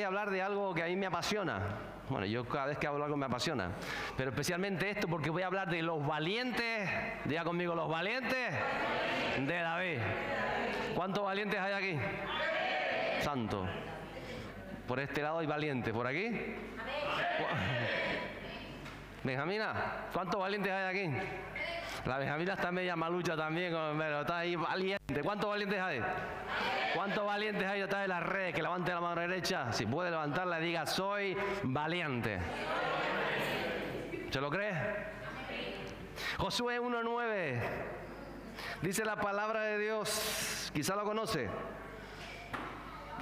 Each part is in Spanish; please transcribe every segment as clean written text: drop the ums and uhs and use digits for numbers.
a hablar de algo que a mí me apasiona. Bueno, yo cada vez que hablo algo me apasiona. Pero especialmente esto porque voy a hablar de los valientes. Diga conmigo, los valientes de David. ¿Cuántos valientes hay aquí? Santo. Por este lado hay valientes. ¿Por aquí? Benjamina, ¿cuántos valientes hay aquí? La Benjamina está media malucha también, pero está ahí valiente. ¿Cuántos valientes hay? ¿Cuántos valientes hay detrás de las redes? Que levante la mano derecha. Si puede levantarla, diga, soy valiente. ¿Se lo cree? Josué 1:9. Dice la palabra de Dios. Quizá lo conoce.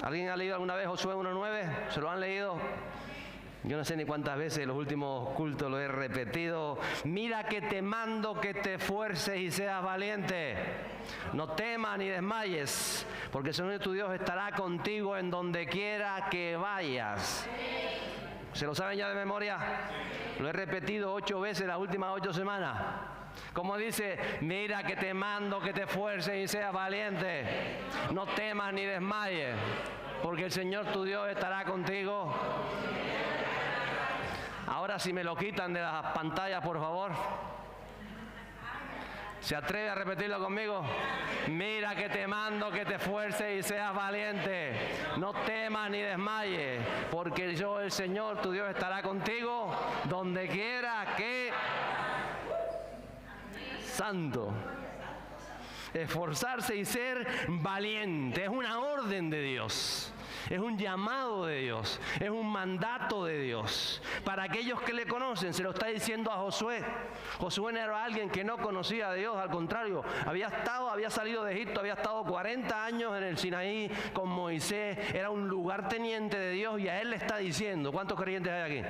¿Alguien ha leído alguna vez Josué 1:9? ¿Se lo han leído? Yo no sé ni cuántas veces en los últimos cultos lo he repetido. Mira que te mando que te esfuerces y seas valiente. No temas ni desmayes, porque el Señor tu Dios estará contigo en donde quiera que vayas. ¿Se lo saben ya de memoria? Lo he repetido 8 veces las últimas 8 semanas. Como dice, mira que te mando que te esfuerces y seas valiente. No temas ni desmayes, porque el Señor tu Dios estará contigo. Ahora si me lo quitan de las pantallas, por favor. ¿Se atreve a repetirlo conmigo? Mira que te mando que te esfuerces y seas valiente. No temas ni desmayes, porque yo, el Señor, tu Dios, estará contigo donde quiera que... Santo. Esforzarse y ser valiente es una orden de Dios. Es un llamado de Dios, es un mandato de Dios. Para aquellos que le conocen, se lo está diciendo a Josué. Josué no era alguien que no conocía a Dios, al contrario, había salido de Egipto, había estado 40 años en el Sinaí con Moisés, era un lugarteniente de Dios y a él le está diciendo, ¿cuántos creyentes hay aquí?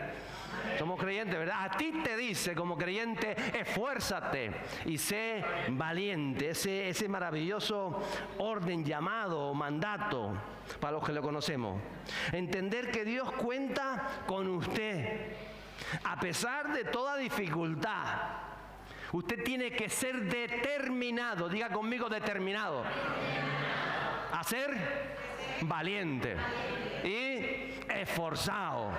Somos creyentes, ¿verdad? A ti te dice como creyente, esfuérzate y sé valiente. Ese maravilloso orden, llamado, mandato para los que lo conocemos. Entender que Dios cuenta con usted. A pesar de toda dificultad, usted tiene que ser determinado. Diga conmigo, determinado. A ser valiente y esforzado.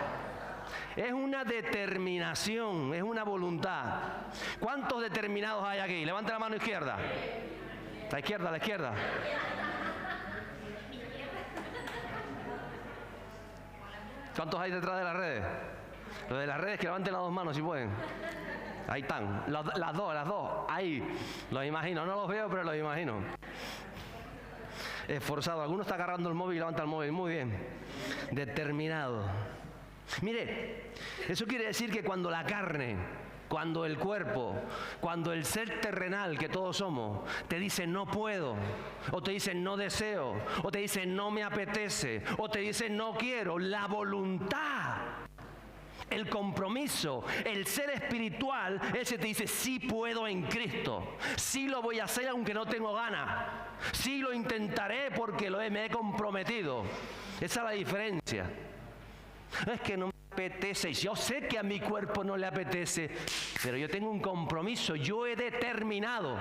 Es una determinación, es una voluntad. ¿Cuántos determinados hay aquí? Levante la mano izquierda. La izquierda, la izquierda. ¿Cuántos hay detrás de las redes? Los de las redes que levanten las dos manos si pueden. Ahí están, las dos, ahí. Los imagino, no los veo pero los imagino. Esforzado, alguno está agarrando el móvil y levanta el móvil, muy bien. Determinado. Mire, eso quiere decir que cuando la carne, cuando el cuerpo, cuando el ser terrenal que todos somos, te dice no puedo, o te dice no deseo, o te dice no me apetece, o te dice no quiero, la voluntad, el compromiso, el ser espiritual, ese te dice sí puedo en Cristo, sí lo voy a hacer aunque no tengo ganas, sí lo intentaré porque me he comprometido. Esa es la diferencia. Es que no me apetece, yo sé que a mi cuerpo no le apetece, pero yo tengo un compromiso, yo he determinado.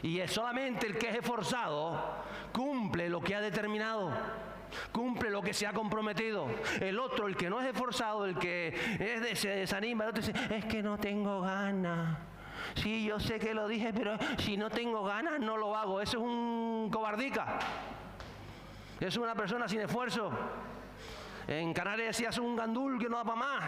Y es solamente el que es esforzado cumple lo que ha determinado, cumple lo que se ha comprometido. El otro, el que no es esforzado, el que se desanima, el otro dice, es que no tengo ganas. Sí, yo sé que lo dije, pero si no tengo ganas no lo hago. Eso es un cobardica. Es una persona sin esfuerzo. En Canarias decías un gandul que no da para más.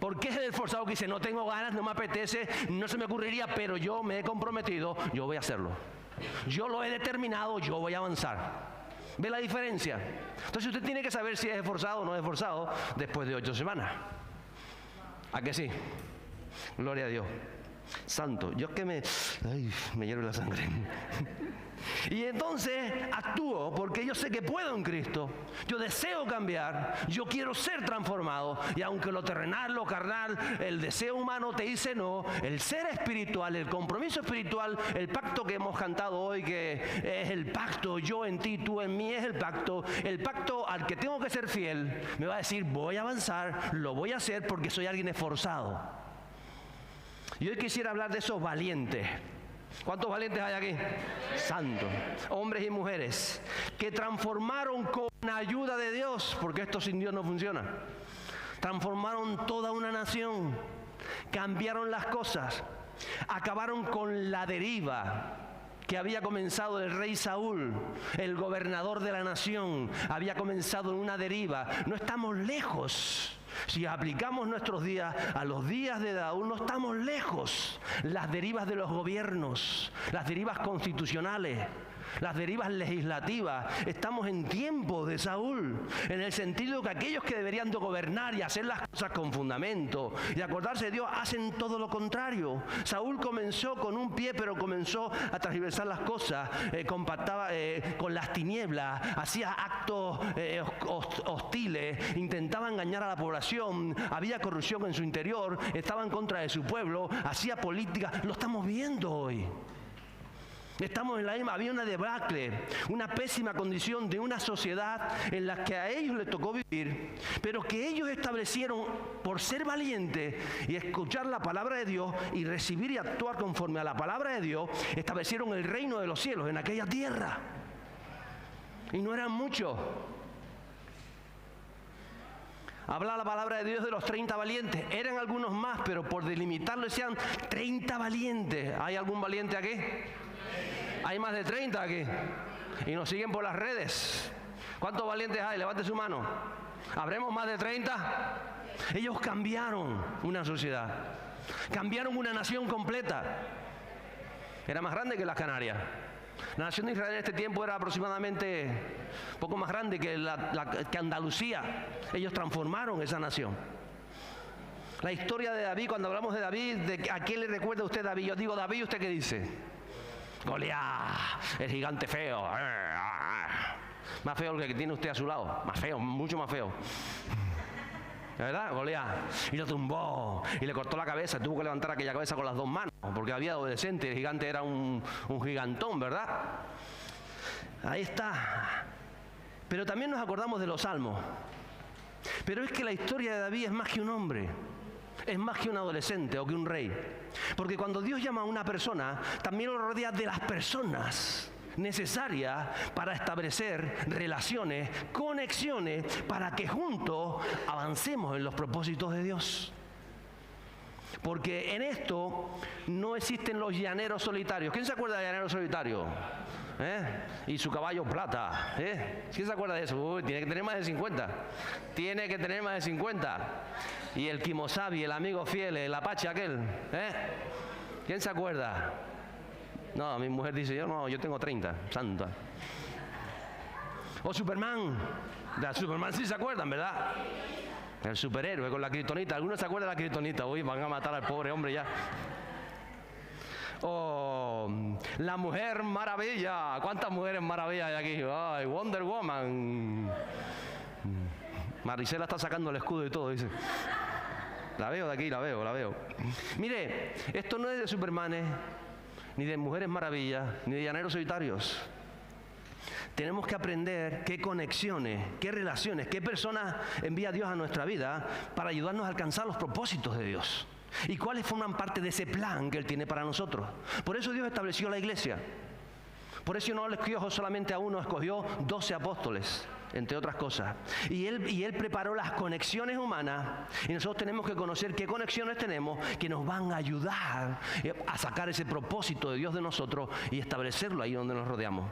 ¿Por qué es el esforzado que dice no tengo ganas, no me apetece, no se me ocurriría, pero yo me he comprometido, yo voy a hacerlo? Yo lo he determinado, yo voy a avanzar. ¿Ve la diferencia? Entonces usted tiene que saber si es esforzado o no es esforzado después de 8 semanas. ¿A que sí? Gloria a Dios. Santo, yo que me hierve la sangre. Y entonces actúo porque yo sé que puedo en Cristo. Yo deseo cambiar, yo quiero ser transformado. Y aunque lo terrenal, lo carnal, el deseo humano te dice no, el ser espiritual, el compromiso espiritual, el pacto que hemos cantado hoy, que es el pacto, yo en ti, tú en mí, es el pacto al que tengo que ser fiel, me va a decir voy a avanzar, lo voy a hacer porque soy alguien esforzado. Y hoy quisiera hablar de esos valientes. ¿Cuántos valientes hay aquí? Santos, hombres y mujeres, que transformaron con ayuda de Dios, porque esto sin Dios no funciona. Transformaron toda una nación, cambiaron las cosas, acabaron con la deriva que había comenzado el rey Saúl, el gobernador de la nación, había comenzado en una deriva. No estamos lejos. Si aplicamos nuestros días a los días de Daud, no estamos lejos. Las derivas de los gobiernos, las derivas constitucionales, las derivas legislativas. Estamos en tiempos de Saúl, en el sentido que aquellos que deberían de gobernar y hacer las cosas con fundamento y acordarse de Dios, hacen todo lo contrario. Saúl comenzó con un pie, pero comenzó a transversar las cosas, compactaba con las tinieblas, hacía actos hostiles, intentaba engañar a la población, había corrupción en su interior, estaba en contra de su pueblo, hacía política. Lo estamos viendo hoy. Estamos en la misma, había una debacle, una pésima condición de una sociedad en la que a ellos les tocó vivir, pero que ellos establecieron por ser valientes y escuchar la palabra de Dios y recibir y actuar conforme a la palabra de Dios, establecieron el reino de los cielos en aquella tierra. Y no eran muchos. Habla la palabra de Dios de los 30 valientes. Eran algunos más, pero por delimitarlo decían 30 valientes. ¿Hay algún valiente aquí? Hay más de 30 aquí. Y nos siguen por las redes. ¿Cuántos valientes hay? Levante su mano. ¿Habremos más de 30? Ellos cambiaron una sociedad. Cambiaron una nación completa. Era más grande que las Canarias. La nación de Israel en este tiempo era aproximadamente un poco más grande que Andalucía. Ellos transformaron esa nación. La historia de David, cuando hablamos de David, ¿a quién le recuerda usted David? Yo digo David, ¿usted qué dice? Goliat, el gigante feo. Más feo el que tiene usted a su lado. Más feo, mucho más feo. ¿Verdad? Goliat. Y lo tumbó y le cortó la cabeza. Tuvo que levantar aquella cabeza con las dos manos, porque había adolescente. El gigante era un gigantón, ¿verdad? Ahí está. Pero también nos acordamos de los salmos. Pero es que la historia de David es más que un hombre. Es más que un adolescente o que un rey. Porque cuando Dios llama a una persona, también lo rodea de las personas necesarias para establecer relaciones, conexiones, para que juntos avancemos en los propósitos de Dios. Porque en esto no existen los llaneros solitarios. ¿Quién se acuerda de llanero solitario? Y su caballo plata. ¿Quién se acuerda de eso? Uy, tiene que tener más de 50. Tiene que tener más de 50. Y el Kimosabi, el amigo fiel, el Apache aquel. ¿Quién se acuerda? No, mi mujer dice, yo tengo 30, santa. O Superman. De Superman sí se acuerdan, ¿verdad? El superhéroe con la kriptonita. ¿Alguno se acuerda de la kriptonita? Uy, van a matar al pobre hombre ya. Oh, la Mujer Maravilla. ¿Cuántas mujeres maravillas hay aquí? Ay, Wonder Woman. Marisela está sacando el escudo y todo, dice. La veo de aquí, la veo. Mire, esto no es de Supermanes, ni de Mujeres Maravillas, ni de llaneros solitarios. Tenemos que aprender qué conexiones, qué relaciones, qué personas envía Dios a nuestra vida para ayudarnos a alcanzar los propósitos de Dios. Y cuáles forman parte de ese plan que Él tiene para nosotros. Por eso Dios estableció la iglesia. Por eso no le escogió solamente a uno, escogió 12 apóstoles, entre otras cosas. Y él preparó las conexiones humanas, y nosotros tenemos que conocer qué conexiones tenemos que nos van a ayudar a sacar ese propósito de Dios de nosotros y establecerlo ahí donde nos rodeamos.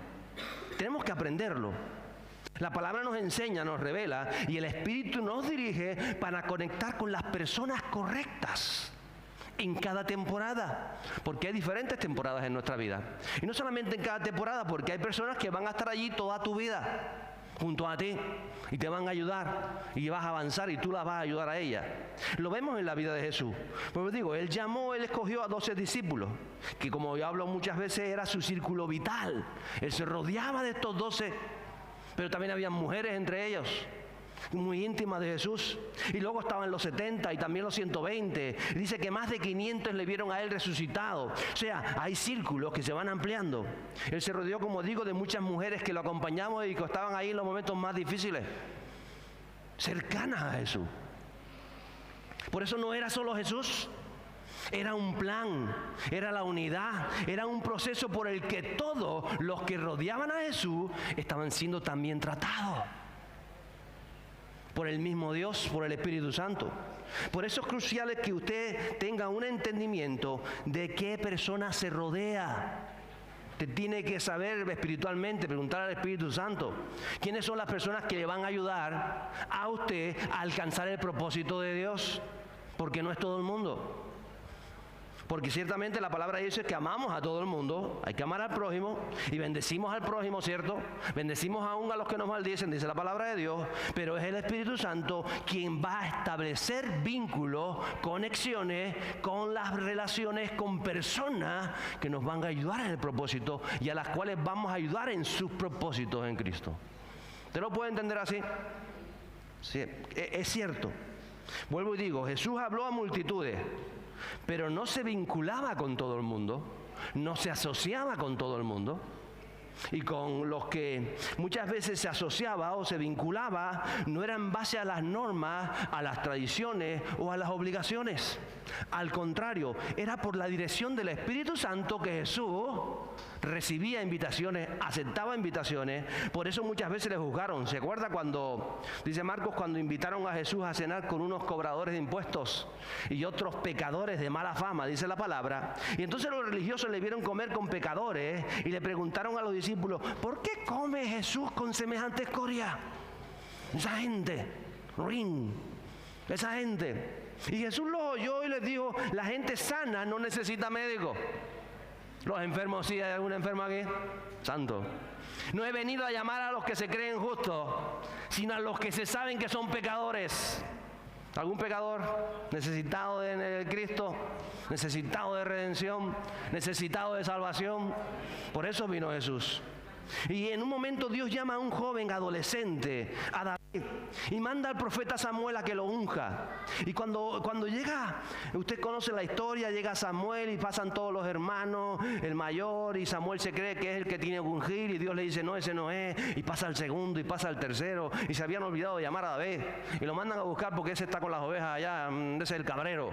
Tenemos que aprenderlo. La palabra nos enseña, nos revela, y el Espíritu nos dirige para conectar con las personas correctas en cada temporada, porque hay diferentes temporadas en nuestra vida. Y no solamente en cada temporada, porque hay personas que van a estar allí toda tu vida junto a ti y te van a ayudar y vas a avanzar y tú las vas a ayudar a ellas. Lo vemos en la vida de Jesús. Pues digo, Él escogió a 12 discípulos, que como yo hablo muchas veces era su círculo vital. Él se rodeaba de estos 12, pero también había mujeres entre ellos, muy íntimas de Jesús. Y luego estaban los 70 y también los 120. Dice que más de 500 le vieron a Él resucitado. O sea, hay círculos que se van ampliando. Él se rodeó, como digo, de muchas mujeres que lo acompañamos y que estaban ahí en los momentos más difíciles, cercanas a Jesús. Por eso no era solo Jesús. Era un plan, era la unidad, era un proceso por el que todos los que rodeaban a Jesús estaban siendo también tratados por el mismo Dios, por el Espíritu Santo. Por eso es crucial que usted tenga un entendimiento de qué persona se rodea. Usted tiene que saber espiritualmente, preguntar al Espíritu Santo, ¿quiénes son las personas que le van a ayudar a usted a alcanzar el propósito de Dios? Porque no es todo el mundo. Porque ciertamente la palabra dice que amamos a todo el mundo, hay que amar al prójimo y bendecimos al prójimo, ¿cierto? Bendecimos aún a los que nos maldicen, dice la palabra de Dios, pero es el Espíritu Santo quien va a establecer vínculos, conexiones con las relaciones con personas que nos van a ayudar en el propósito y a las cuales vamos a ayudar en sus propósitos en Cristo. ¿Usted lo puede entender así? Sí, es cierto. Vuelvo y digo, Jesús habló a multitudes, pero no se vinculaba con todo el mundo, no se asociaba con todo el mundo. Y con los que muchas veces se asociaba o se vinculaba, no era en base a las normas, a las tradiciones o a las obligaciones. Al contrario, era por la dirección del Espíritu Santo que Jesús recibía invitaciones, aceptaba invitaciones. Por eso muchas veces le juzgaron. ¿Se acuerda cuando, dice Marcos, cuando invitaron a Jesús a cenar con unos cobradores de impuestos y otros pecadores de mala fama, dice la palabra? Y entonces los religiosos le vieron comer con pecadores y le preguntaron a los discípulos, ¿por qué come Jesús con semejante escoria? Esa gente, esa gente. Y Jesús los oyó y les dijo, la gente sana no necesita médico. Los enfermos, sí, ¿hay algún enfermo aquí? Santo. No he venido a llamar a los que se creen justos, sino a los que se saben que son pecadores. ¿Algún pecador necesitado de Cristo? ¿Necesitado de redención? ¿Necesitado de salvación? Por eso vino Jesús. Y en un momento Dios llama a un joven adolescente, a David, y manda al profeta Samuel a que lo unja. Y cuando llega, usted conoce la historia, llega Samuel y pasan todos los hermanos, el mayor, y Samuel se cree que es el que tiene que ungir, y Dios le dice, no, ese no es, y pasa el segundo, y pasa el tercero, y se habían olvidado de llamar a David, y lo mandan a buscar porque ese está con las ovejas allá, ese es el cabrero,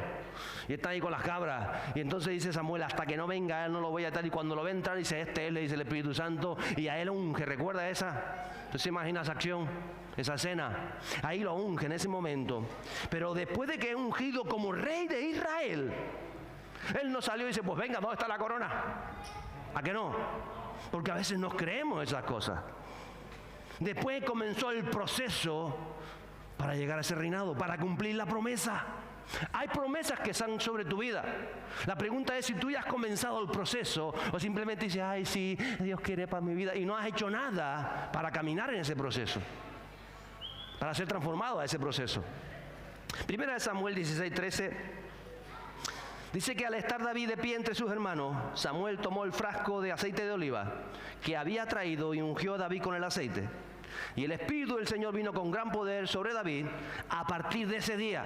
y está ahí con las cabras, y entonces dice Samuel, hasta que no venga, él no lo voy a estar, y cuando lo ve entrar, dice, este es, le dice el Espíritu Santo, y a él unge, ¿recuerda esa? ¿Usted se imagina esa acción? Esa escena, ahí lo unge en ese momento. Pero después de que es ungido como rey de Israel, él no salió y dice, pues venga, ¿dónde está la corona? ¿A qué no? Porque a veces nos creemos esas cosas. Después comenzó el proceso para llegar a ese reinado, para cumplir la promesa. Hay promesas que están sobre tu vida. La pregunta es si tú ya has comenzado el proceso o simplemente dices, ay sí, Dios quiere para mi vida, y no has hecho nada para caminar en ese proceso, para ser transformado a ese proceso. Primera de Samuel 16:13 dice que al estar David de pie entre sus hermanos, Samuel tomó el frasco de aceite de oliva que había traído y ungió a David con el aceite. Y el Espíritu del Señor vino con gran poder sobre David a partir de ese día.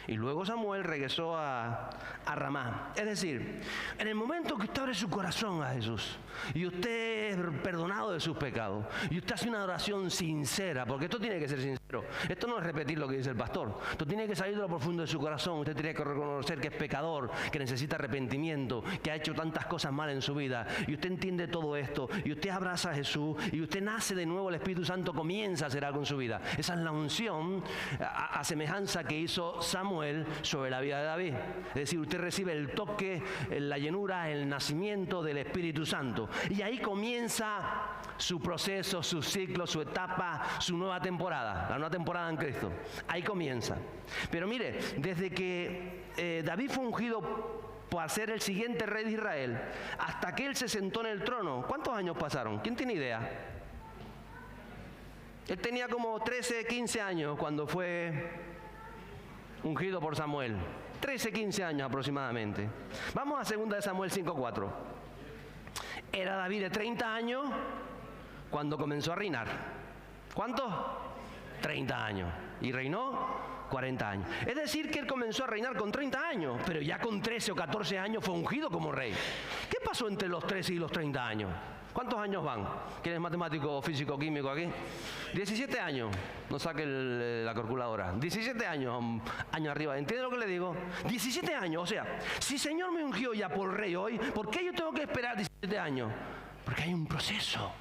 Y luego Samuel regresó a Ramá. Es decir, en el momento que usted abre su corazón a Jesús y usted es perdonado de sus pecados y usted hace una oración sincera, porque esto tiene que ser sincero, esto no es repetir lo que dice el pastor, esto tiene que salir de lo profundo de su corazón. Usted tiene que reconocer que es pecador, que necesita arrepentimiento, que ha hecho tantas cosas mal en su vida, y usted entiende todo esto y usted abraza a Jesús y usted nace de nuevo, el Espíritu Santo comienza a hacer algo en su vida. Esa es la unción a semejanza que hizo Samuel sobre la vida de David. Es decir, usted recibe el toque, la llenura, el nacimiento del Espíritu Santo. Y ahí comienza su proceso, su ciclo, su etapa, su nueva temporada, la nueva temporada en Cristo. Ahí comienza. Pero mire, desde que David fue ungido para ser el siguiente rey de Israel, hasta que él se sentó en el trono, ¿cuántos años pasaron? ¿Quién tiene idea? Él tenía como 13, 15 años cuando fue ungido por Samuel. 13, 15 años aproximadamente. Vamos a 2 de Samuel 5:4. Era David de 30 años cuando comenzó a reinar. ¿Cuántos? 30 años. ¿Y reinó 40 años. Es decir, que él comenzó a reinar con 30 años, pero ya con 13 o 14 años fue ungido como rey. ¿Qué pasó entre los 13 y los 30 años? ¿Cuántos años van? ¿Quién es matemático, físico, químico aquí? 17 años. No saque la calculadora. 17 años arriba. ¿Entiende lo que le digo? 17 años. O sea, si el Señor me ungió ya por rey hoy, ¿por qué yo tengo que esperar 17 años? Porque hay un proceso.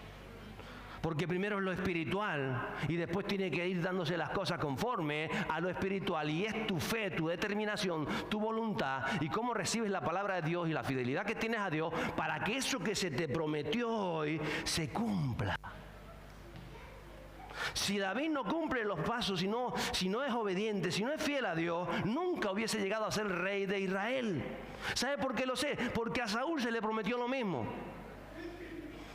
Porque primero es lo espiritual y después tiene que ir dándose las cosas conforme a lo espiritual. Y es tu fe, tu determinación, tu voluntad y cómo recibes la palabra de Dios y la fidelidad que tienes a Dios para que eso que se te prometió hoy se cumpla. Si David no cumple los pasos, si no es obediente, si no es fiel a Dios, nunca hubiese llegado a ser rey de Israel. ¿Sabe por qué lo sé? Porque a Saúl se le prometió lo mismo.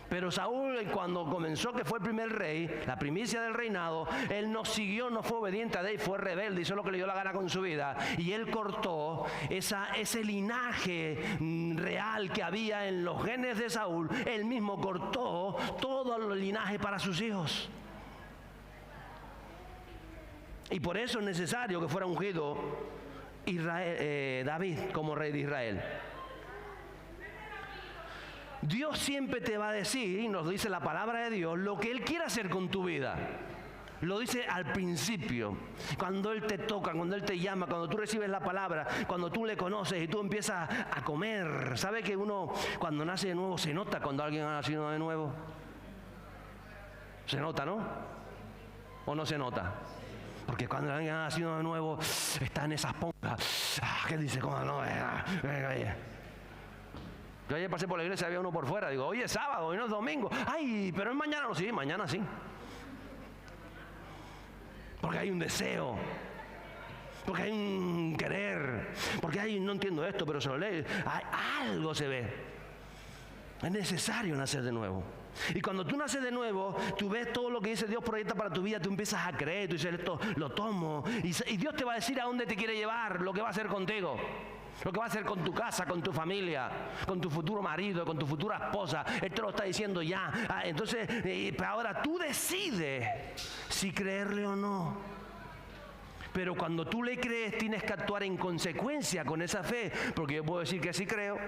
Pero Saúl, cuando comenzó, que fue el primer rey, la primicia del reinado, él no siguió, no fue obediente a Dios, fue rebelde, hizo lo que le dio la gana con su vida. Y él cortó ese linaje real que había en los genes de Saúl. Él mismo cortó todo el linaje para sus hijos. Y por eso es necesario que fuera ungido David como rey de Israel. Dios siempre te va a decir, y nos dice la palabra de Dios, lo que Él quiere hacer con tu vida. Lo dice al principio, cuando Él te toca, cuando Él te llama, cuando tú recibes la palabra, cuando tú le conoces y tú empiezas a comer. ¿Sabe que uno cuando nace de nuevo se nota cuando alguien ha nacido de nuevo? Se nota, ¿no? ¿O no se nota? Porque cuando alguien ha nacido de nuevo está en esas pongas. ¿Qué dice? ¿Cómo no? Yo ayer pasé por la iglesia, había uno por fuera. Digo, hoy es sábado, hoy no es domingo. Ay, pero es mañana. No, sí, mañana sí. Porque hay un deseo. Porque hay un querer. Porque hay, no entiendo esto, pero se lo leo. Algo se ve. Es necesario nacer de nuevo. Y cuando tú naces de nuevo, tú ves todo lo que dice Dios proyecta para tu vida, tú empiezas a creer, tú dices, esto lo tomo. Y Dios te va a decir a dónde te quiere llevar, lo que va a hacer contigo. Lo que va a hacer con tu casa, con tu familia, con tu futuro marido, con tu futura esposa. Él te lo está diciendo ya. Entonces, ahora tú decides si creerle o no. Pero cuando tú le crees, tienes que actuar en consecuencia con esa fe. Porque yo puedo decir que sí creo.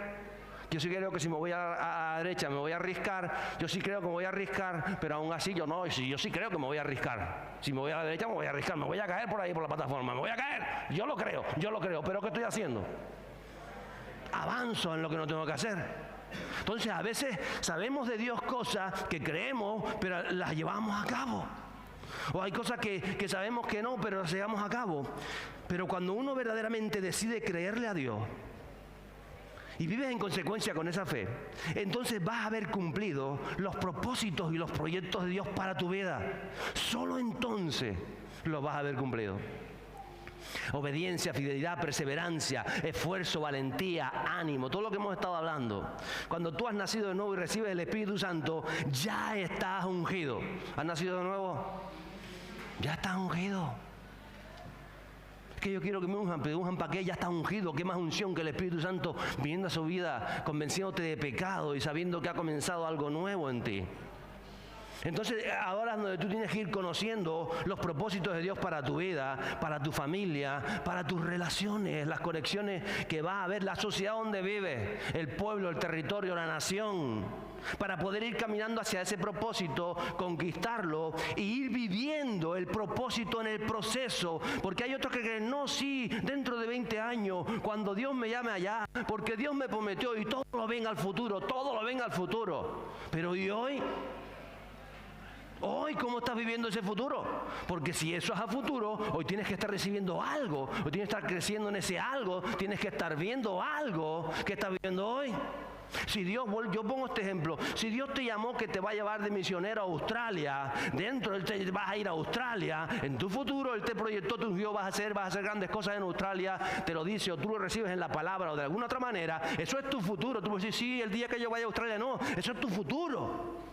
Yo sí creo que si me voy a la derecha me voy a arriscar. Yo sí creo que me voy a arriscar, pero aún así yo no. Yo sí creo que me voy a arriscar. Si me voy a la derecha me voy a arriscar. Me voy a caer por ahí por la plataforma. Me voy a caer. Yo lo creo. Pero ¿qué estoy haciendo? Avanzo en lo que no tengo que hacer. Entonces a veces sabemos de Dios cosas que creemos, pero las llevamos a cabo. O hay cosas que sabemos que no, pero las llevamos a cabo. Pero cuando uno verdaderamente decide creerle a Dios y vives en consecuencia con esa fe, entonces vas a haber cumplido los propósitos y los proyectos de Dios para tu vida. Solo entonces los vas a haber cumplido. Obediencia, fidelidad, perseverancia, esfuerzo, valentía, ánimo, todo lo que hemos estado hablando. Cuando tú has nacido de nuevo y recibes el Espíritu Santo, ya estás ungido. ¿Has nacido de nuevo? Ya estás ungido. Es que yo quiero que me unjan, pero unjan para qué, ya estás ungido. ¿Qué más unción que el Espíritu Santo viniendo a su vida, convenciéndote de pecado y sabiendo que ha comenzado algo nuevo en ti? Entonces ahora es donde tú tienes que ir conociendo los propósitos de Dios para tu vida, para tu familia, para tus relaciones, las conexiones que va a haber, la sociedad donde vives, el pueblo, el territorio, la nación, para poder ir caminando hacia ese propósito, conquistarlo e ir viviendo el propósito en el proceso. Porque hay otros que creen, no, sí, dentro de 20 años, cuando Dios me llame allá, porque Dios me prometió y todo lo ven al futuro, todo lo ven al futuro. Pero ¿y hoy? Hoy, ¿cómo estás viviendo ese futuro? Porque si eso es a futuro, hoy tienes que estar recibiendo algo, hoy tienes que estar creciendo en ese algo, tienes que estar viendo algo que estás viviendo hoy. Si Dios, yo pongo este ejemplo, si Dios te llamó que te va a llevar de misionero a Australia, dentro Él te vas a ir a Australia, en tu futuro Él te proyectó, tu Dios vas a hacer grandes cosas en Australia, te lo dice o tú lo recibes en la palabra o de alguna otra manera, eso es tu futuro. Tú puedes decir, sí, el día que yo vaya a Australia, no, eso es tu futuro.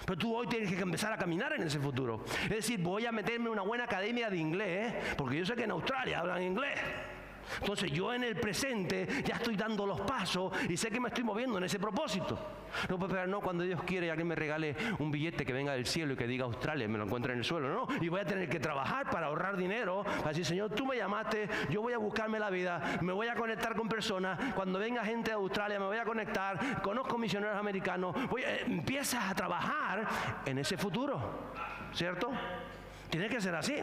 Pero tú hoy tienes que empezar a caminar en ese futuro. Es decir, voy a meterme en una buena academia de inglés, porque yo sé que en Australia hablan inglés. Entonces yo en el presente ya estoy dando los pasos y sé que me estoy moviendo en ese propósito. No puedo esperar, no, cuando Dios quiere alguien me regale un billete que venga del cielo y que diga Australia, me lo encuentre en el suelo, no. Y voy a tener que trabajar para ahorrar dinero, para decir, Señor, tú me llamaste, yo voy a buscarme la vida, me voy a conectar con personas, cuando venga gente de Australia me voy a conectar, conozco misioneros americanos, empiezas a trabajar en ese futuro, ¿cierto? Tiene que ser así.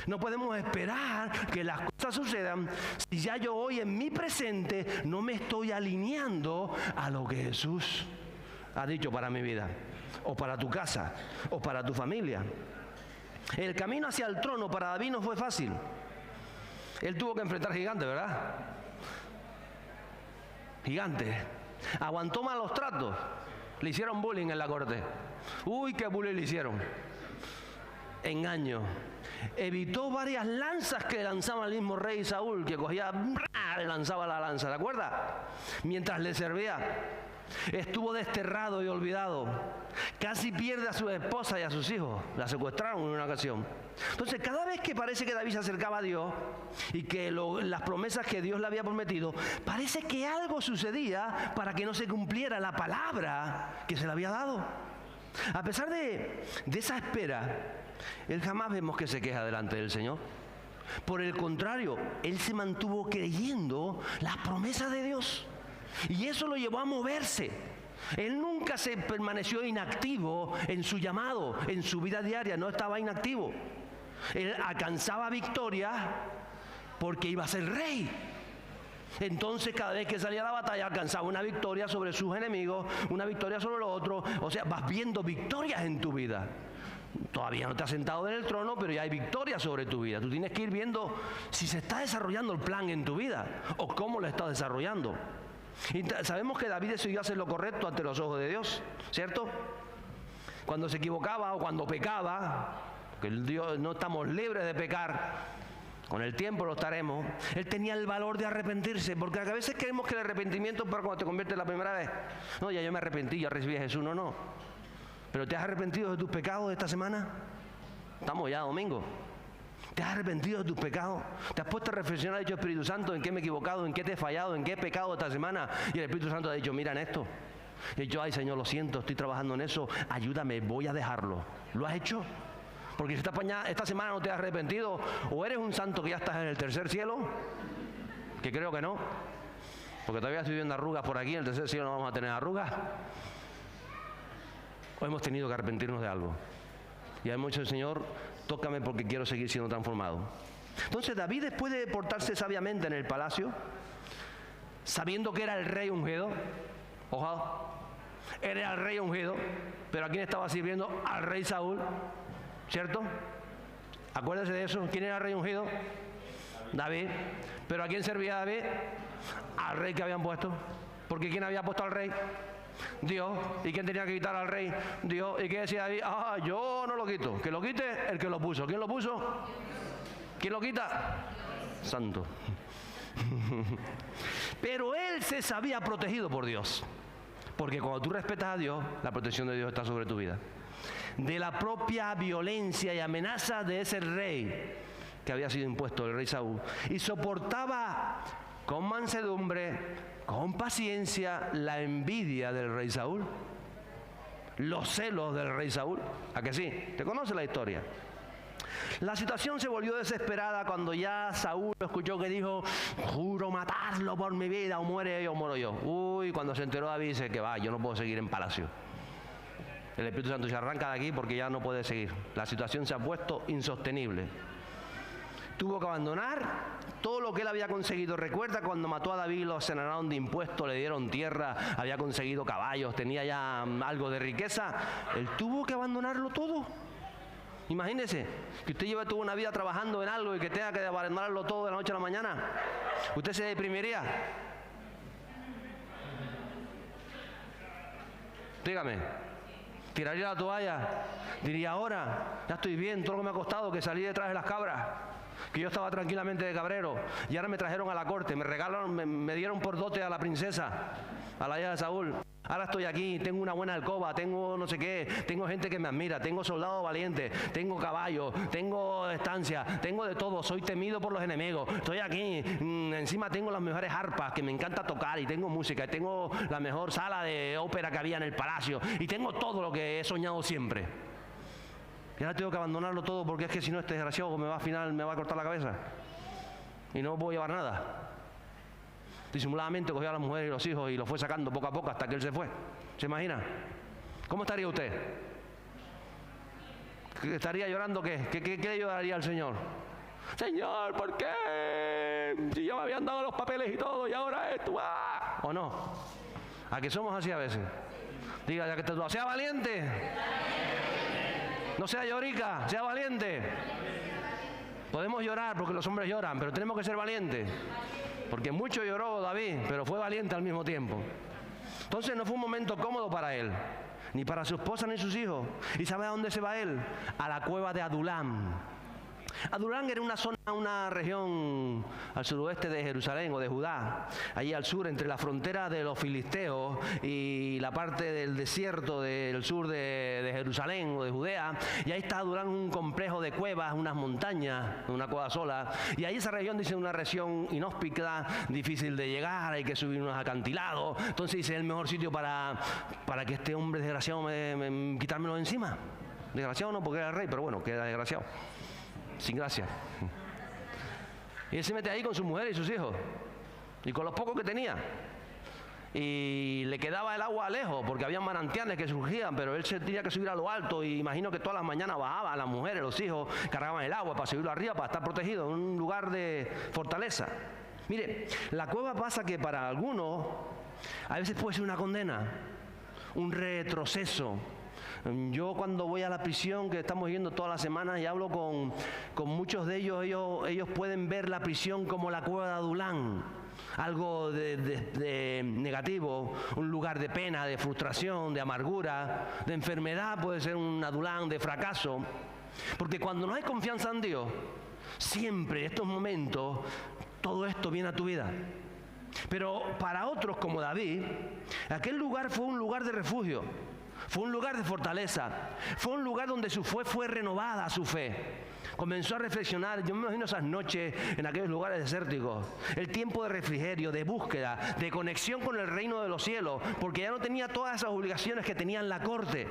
No podemos esperar que las cosas sucedan si ya yo hoy en mi presente no me estoy alineando a lo que Jesús ha dicho para mi vida, o para tu casa, o para tu familia. El camino hacia el trono para David no fue fácil. Él tuvo que enfrentar gigantes, ¿verdad? Gigantes. Aguantó malos tratos. Le hicieron bullying en la corte. Uy, qué bullying le hicieron. Engaño. Evitó varias lanzas que lanzaba el mismo rey Saúl, que cogía, le lanzaba la lanza, ¿de acuerdo? Mientras le servía. Estuvo desterrado y olvidado. Casi pierde a su esposa y a sus hijos. La secuestraron en una ocasión. Entonces, cada vez que parece que David se acercaba a Dios y que las promesas que Dios le había prometido, parece que algo sucedía para que no se cumpliera la palabra que se le había dado. A pesar de esa espera, él jamás vemos que se queja delante del Señor. Por el contrario, él se mantuvo creyendo las promesas de Dios. Y eso lo llevó a moverse. Él nunca se permaneció inactivo en su llamado, en su vida diaria, no estaba inactivo. Él alcanzaba victoria porque iba a ser rey. Entonces cada vez que salía a la batalla alcanzaba una victoria sobre sus enemigos, una victoria sobre los otros. O sea, vas viendo victorias en tu vida. Todavía no te has sentado en el trono, pero ya hay victorias sobre tu vida. Tú tienes que ir viendo si se está desarrollando el plan en tu vida o cómo lo estás desarrollando. Y sabemos que David decidió hacer lo correcto ante los ojos de Dios, ¿cierto? Cuando se equivocaba o cuando pecaba, porque Dios, no estamos libres de pecar, con el tiempo lo estaremos. Él tenía el valor de arrepentirse, porque a veces creemos que el arrepentimiento es para cuando te conviertes la primera vez. No, ya yo me arrepentí, ya recibí a Jesús. No. ¿Pero te has arrepentido de tus pecados esta semana? Estamos ya domingo. ¿Te has arrepentido de tus pecados? ¿Te has puesto a reflexionar, dicho Espíritu Santo, en qué me he equivocado, en qué te he fallado, en qué he pecado esta semana? Y el Espíritu Santo ha dicho, mira en esto. Y he dicho, ay Señor, lo siento, estoy trabajando en eso, ayúdame, voy a dejarlo. ¿Lo has hecho? Porque si esta semana no te has arrepentido, o eres un santo que ya estás en el tercer cielo, que creo que no, porque todavía estoy viendo arrugas por aquí, en el tercer cielo no vamos a tener arrugas, o hemos tenido que arrepentirnos de algo. Y hemos dicho, Señor, tócame porque quiero seguir siendo transformado. Entonces David, después de portarse sabiamente en el palacio, sabiendo que era el rey ungido, ojo, era el rey ungido, pero ¿a quién estaba sirviendo? Al rey Saúl, ¿cierto? Acuérdense de eso. ¿Quién era el rey ungido? David. ¿Pero a quién servía David? Al rey que habían puesto. Porque ¿quién había puesto al rey? Dios. ¿Y quién tenía que quitar al rey? Dios. ¿Y qué decía David? Yo no lo quito. Que lo quite el que lo puso. ¿Quién lo puso? ¿Quién lo quita? Santo. Pero él se sabía protegido por Dios. Porque cuando tú respetas a Dios, la protección de Dios está sobre tu vida. De la propia violencia y amenaza de ese rey que había sido impuesto, el rey Saúl. Y soportaba con mansedumbre, con paciencia, la envidia del rey Saúl, los celos del rey Saúl. ¿A que sí? ¿Te conoce la historia? La situación se volvió desesperada cuando ya Saúl escuchó que dijo, juro matarlo por mi vida, o muere o muero yo. Uy, cuando se enteró David dice que va, yo no puedo seguir en palacio. El Espíritu Santo se arranca de aquí porque ya no puede seguir. La situación se ha puesto insostenible. Tuvo que abandonar todo lo que él había conseguido. Recuerda cuando mató a David, lo exoneraron de impuestos, le dieron tierra, había conseguido caballos, tenía ya algo de riqueza. Él tuvo que abandonarlo todo. Imagínese que usted lleva toda una vida trabajando en algo y que tenga que abandonarlo todo de la noche a la mañana. ¿Usted se deprimiría? Dígame. ¿Tiraría la toalla? Diría, ahora ya estoy bien, todo lo que me ha costado, que salí detrás de las cabras, que yo estaba tranquilamente de cabrero y ahora me trajeron a la corte, me dieron por dote a la princesa, a la hija de Saúl. Ahora estoy aquí, tengo una buena alcoba, tengo no sé qué, tengo gente que me admira, tengo soldados valientes, tengo caballos, tengo estancia, tengo de todo, soy temido por los enemigos, estoy aquí, encima tengo las mejores arpas que me encanta tocar y tengo música, y tengo la mejor sala de ópera que había en el palacio y tengo todo lo que he soñado siempre. Y ahora tengo que abandonarlo todo porque es que si no este desgraciado al final me va a cortar la cabeza y no puedo llevar nada. Disimuladamente cogió a las mujeres y los hijos y los fue sacando poco a poco hasta que él se fue. ¿Se imagina? ¿Cómo estaría usted? ¿Estaría llorando qué? ¿Qué le lloraría al Señor? Señor, ¿por qué? Si ya me habían dado los papeles y todo y ahora esto. ¡Ah! ¿O no? ¿A que somos así a veces? Diga, ya que te sea valiente. No sea llorica, sea valiente. Podemos llorar porque los hombres lloran, pero tenemos que ser valientes. Porque mucho lloró David, pero fue valiente al mismo tiempo. Entonces no fue un momento cómodo para él, ni para su esposa ni sus hijos. ¿Y sabe a dónde se va él? A la cueva de Adulam. Adulam era una zona, una región al suroeste de Jerusalén o de Judá, allí al sur, entre la frontera de los filisteos y la parte del desierto del sur de Jerusalén o de Judea. Y ahí está Adulam, un complejo de cuevas, unas montañas, una cueva sola. Y ahí esa región dice una región inhóspita, difícil de llegar, hay que subir unos acantilados. Entonces dice, es el mejor sitio para que este hombre desgraciado quitármelo de encima. Desgraciado no, porque era el rey, pero bueno, queda desgraciado. Sin gracia. Y él se mete ahí con su mujer y sus hijos y con los pocos que tenía, y le quedaba el agua lejos porque había manantiales que surgían, pero él se tenía que subir a lo alto, y imagino que todas las mañanas bajaban las mujeres, los hijos cargaban el agua para subirlo arriba, para estar protegido en un lugar de fortaleza. Mire, la cueva pasa que para algunos a veces puede ser una condena, un retroceso. Yo cuando voy a la prisión, que estamos yendo todas las semanas, y hablo con muchos de ellos pueden ver la prisión como la cueva de Adulam, algo de negativo, un lugar de pena, de frustración, de amargura, de enfermedad, puede ser un Adulam de fracaso. Porque cuando no hay confianza en Dios, siempre en estos momentos, todo esto viene a tu vida. Pero para otros como David, aquel lugar fue un lugar de refugio. Fue un lugar de fortaleza, fue un lugar donde fue renovada su fe. Comenzó a reflexionar, yo me imagino esas noches en aquellos lugares desérticos, el tiempo de refrigerio, de búsqueda, de conexión con el reino de los cielos, porque ya no tenía todas esas obligaciones que tenía en la corte.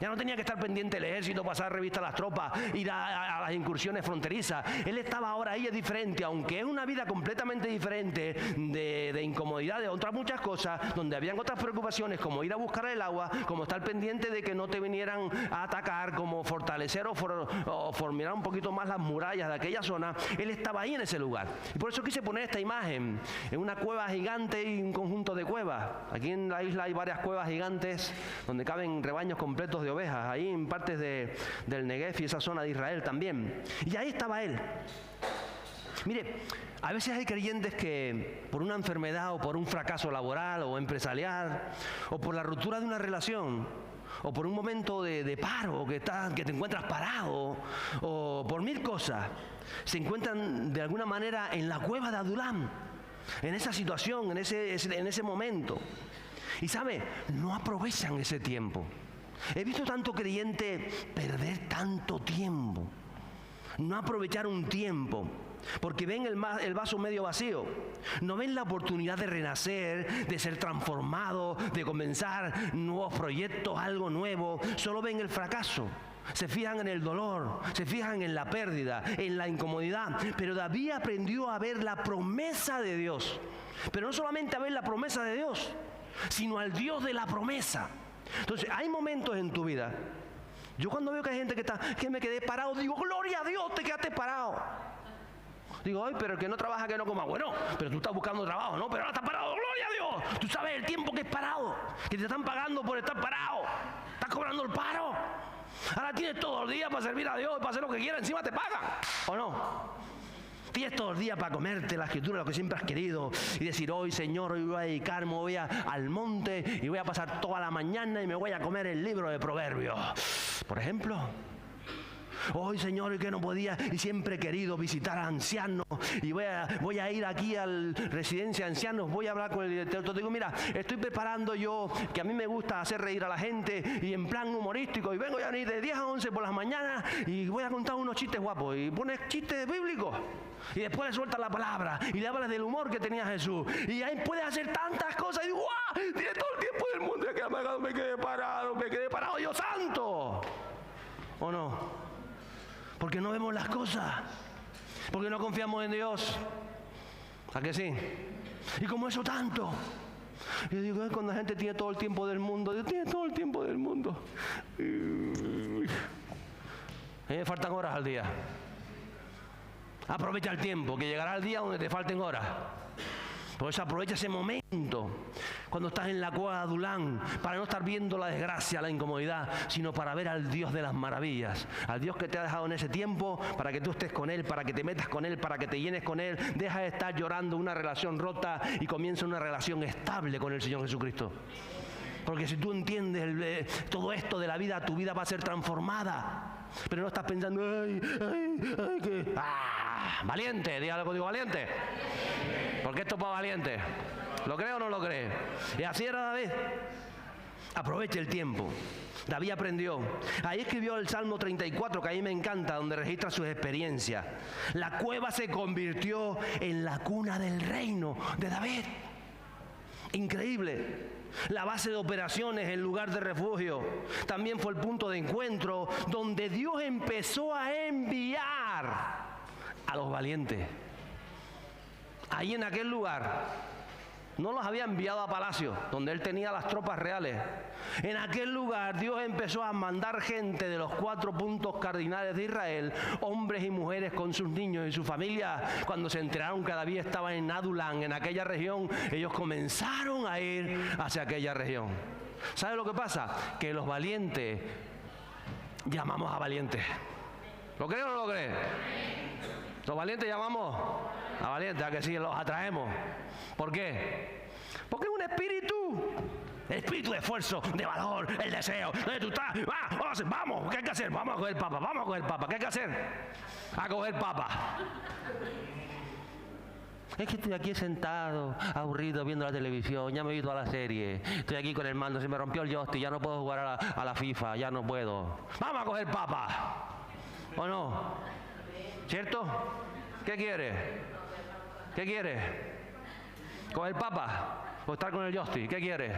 Ya no tenía que estar pendiente del ejército, pasar revista a las tropas, ir a las incursiones fronterizas. Él estaba ahora ahí, es diferente, aunque es una vida completamente diferente de incomodidad, de otras muchas cosas, donde habían otras preocupaciones, como ir a buscar el agua, como estar pendiente de que no te vinieran a atacar, como fortalecer o formular un poquito más las murallas de aquella zona. Él estaba ahí en ese lugar. Y por eso quise poner esta imagen, en una cueva gigante y un conjunto de cuevas. Aquí en la isla hay varias cuevas gigantes donde caben rebaños completos de ovejas, ahí en partes del Negev y esa zona de Israel también. Y ahí estaba él. Mire, a veces hay creyentes que por una enfermedad o por un fracaso laboral o empresarial o por la ruptura de una relación o por un momento de paro que te encuentras parado o por mil cosas, se encuentran de alguna manera en la cueva de Adulam, en esa situación, en ese momento. Y ¿sabe? No aprovechan ese tiempo. He visto tanto creyente perder tanto tiempo, no aprovechar un tiempo, porque ven el vaso medio vacío, no ven la oportunidad de renacer, de ser transformado, de comenzar nuevos proyectos, algo nuevo, solo ven el fracaso. Se fijan en el dolor, se fijan en la pérdida, en la incomodidad. Pero David aprendió a ver la promesa de Dios, pero no solamente a ver la promesa de Dios, sino al Dios de la promesa. Entonces, hay momentos en tu vida. Yo cuando veo que hay gente que me quedé parado, digo, gloria a Dios, te quedaste parado. Digo, ay, pero el que no trabaja, que no coma. Bueno, pero tú estás buscando trabajo, ¿no? Pero ahora estás parado, gloria a Dios. Tú sabes el tiempo que es parado, que te están pagando por estar parado. Estás cobrando el paro. Ahora tienes todo el día para servir a Dios, para hacer lo que quieras, encima te pagan, ¿o no? Tienes todo el día para comerte la escritura, lo que siempre has querido, y decir, hoy Señor, hoy voy a dedicarme, voy al monte y voy a pasar toda la mañana y me voy a comer el libro de Proverbios, por ejemplo. Hoy, Señor, y que no podía, y siempre he querido visitar a ancianos, y voy a ir aquí a la residencia de ancianos, voy a hablar con el director. Te digo, mira, estoy preparando yo, que a mí me gusta hacer reír a la gente, y en plan humorístico, y vengo a venir de 10 a 11 por las mañanas, y voy a contar unos chistes guapos, y pones chistes bíblicos. Y después le sueltas la palabra y le hablas del humor que tenía Jesús. Y ahí puedes hacer tantas cosas. Y ¡guau! Tiene todo el tiempo del mundo. Y que me quedé parado, Dios santo. ¿O no? Porque no vemos las cosas. Porque no confiamos en Dios. ¿A que sí? Y como eso tanto. Yo digo, cuando la gente tiene todo el tiempo del mundo. Dios tiene todo el tiempo del mundo. A mí me faltan horas al día. Aprovecha el tiempo, que llegará el día donde te falten horas. Por eso aprovecha ese momento, cuando estás en la cueva de Adulán, para no estar viendo la desgracia, la incomodidad, sino para ver al Dios de las maravillas, al Dios que te ha dejado en ese tiempo, para que tú estés con Él, para que te metas con Él, para que te llenes con Él. Deja de estar llorando una relación rota y comienza una relación estable con el Señor Jesucristo. Porque si tú entiendes todo esto de la vida, tu vida va a ser transformada. Pero no estás pensando, que... valiente, diga algo, digo valiente. Porque esto es para valiente. ¿Lo cree o no lo cree? Y así era David. Aproveche el tiempo. David aprendió. Ahí escribió el Salmo 34, que a mí me encanta, donde registra sus experiencias. La cueva se convirtió en la cuna del reino de David. Increíble. La base de operaciones, el lugar de refugio, también fue el punto de encuentro donde Dios empezó a enviar a los valientes. Ahí en aquel lugar no los había enviado a palacio, donde él tenía las tropas reales. En aquel lugar Dios empezó a mandar gente de los 4 puntos cardinales de Israel, hombres y mujeres con sus niños y su familia. Cuando se enteraron que David estaba en Adulán, en aquella región, ellos comenzaron a ir hacia aquella región. ¿Sabe lo que pasa? Que los valientes llamamos a valientes. ¿Lo cree o no lo cree? Los valientes llamamos a valientes, a que sí, los atraemos. ¿Por qué? Porque es un espíritu. El espíritu de esfuerzo, de valor, el deseo. ¿Dónde tú estás? Vamos, ¿qué hay que hacer? Vamos a coger papa, vamos a coger papa. ¿Qué hay que hacer? A coger papa. Es que estoy aquí sentado, aburrido, viendo la televisión, ya me he visto a la serie. Estoy aquí con el mando, se me rompió el joystick, ya no puedo jugar a la FIFA, ya no puedo. Vamos a coger papa. ¿O no? ¿Cierto? ¿Qué quiere? ¿Qué quiere? ¿Coger papa? ¿O estar con el joystick? ¿Qué quiere?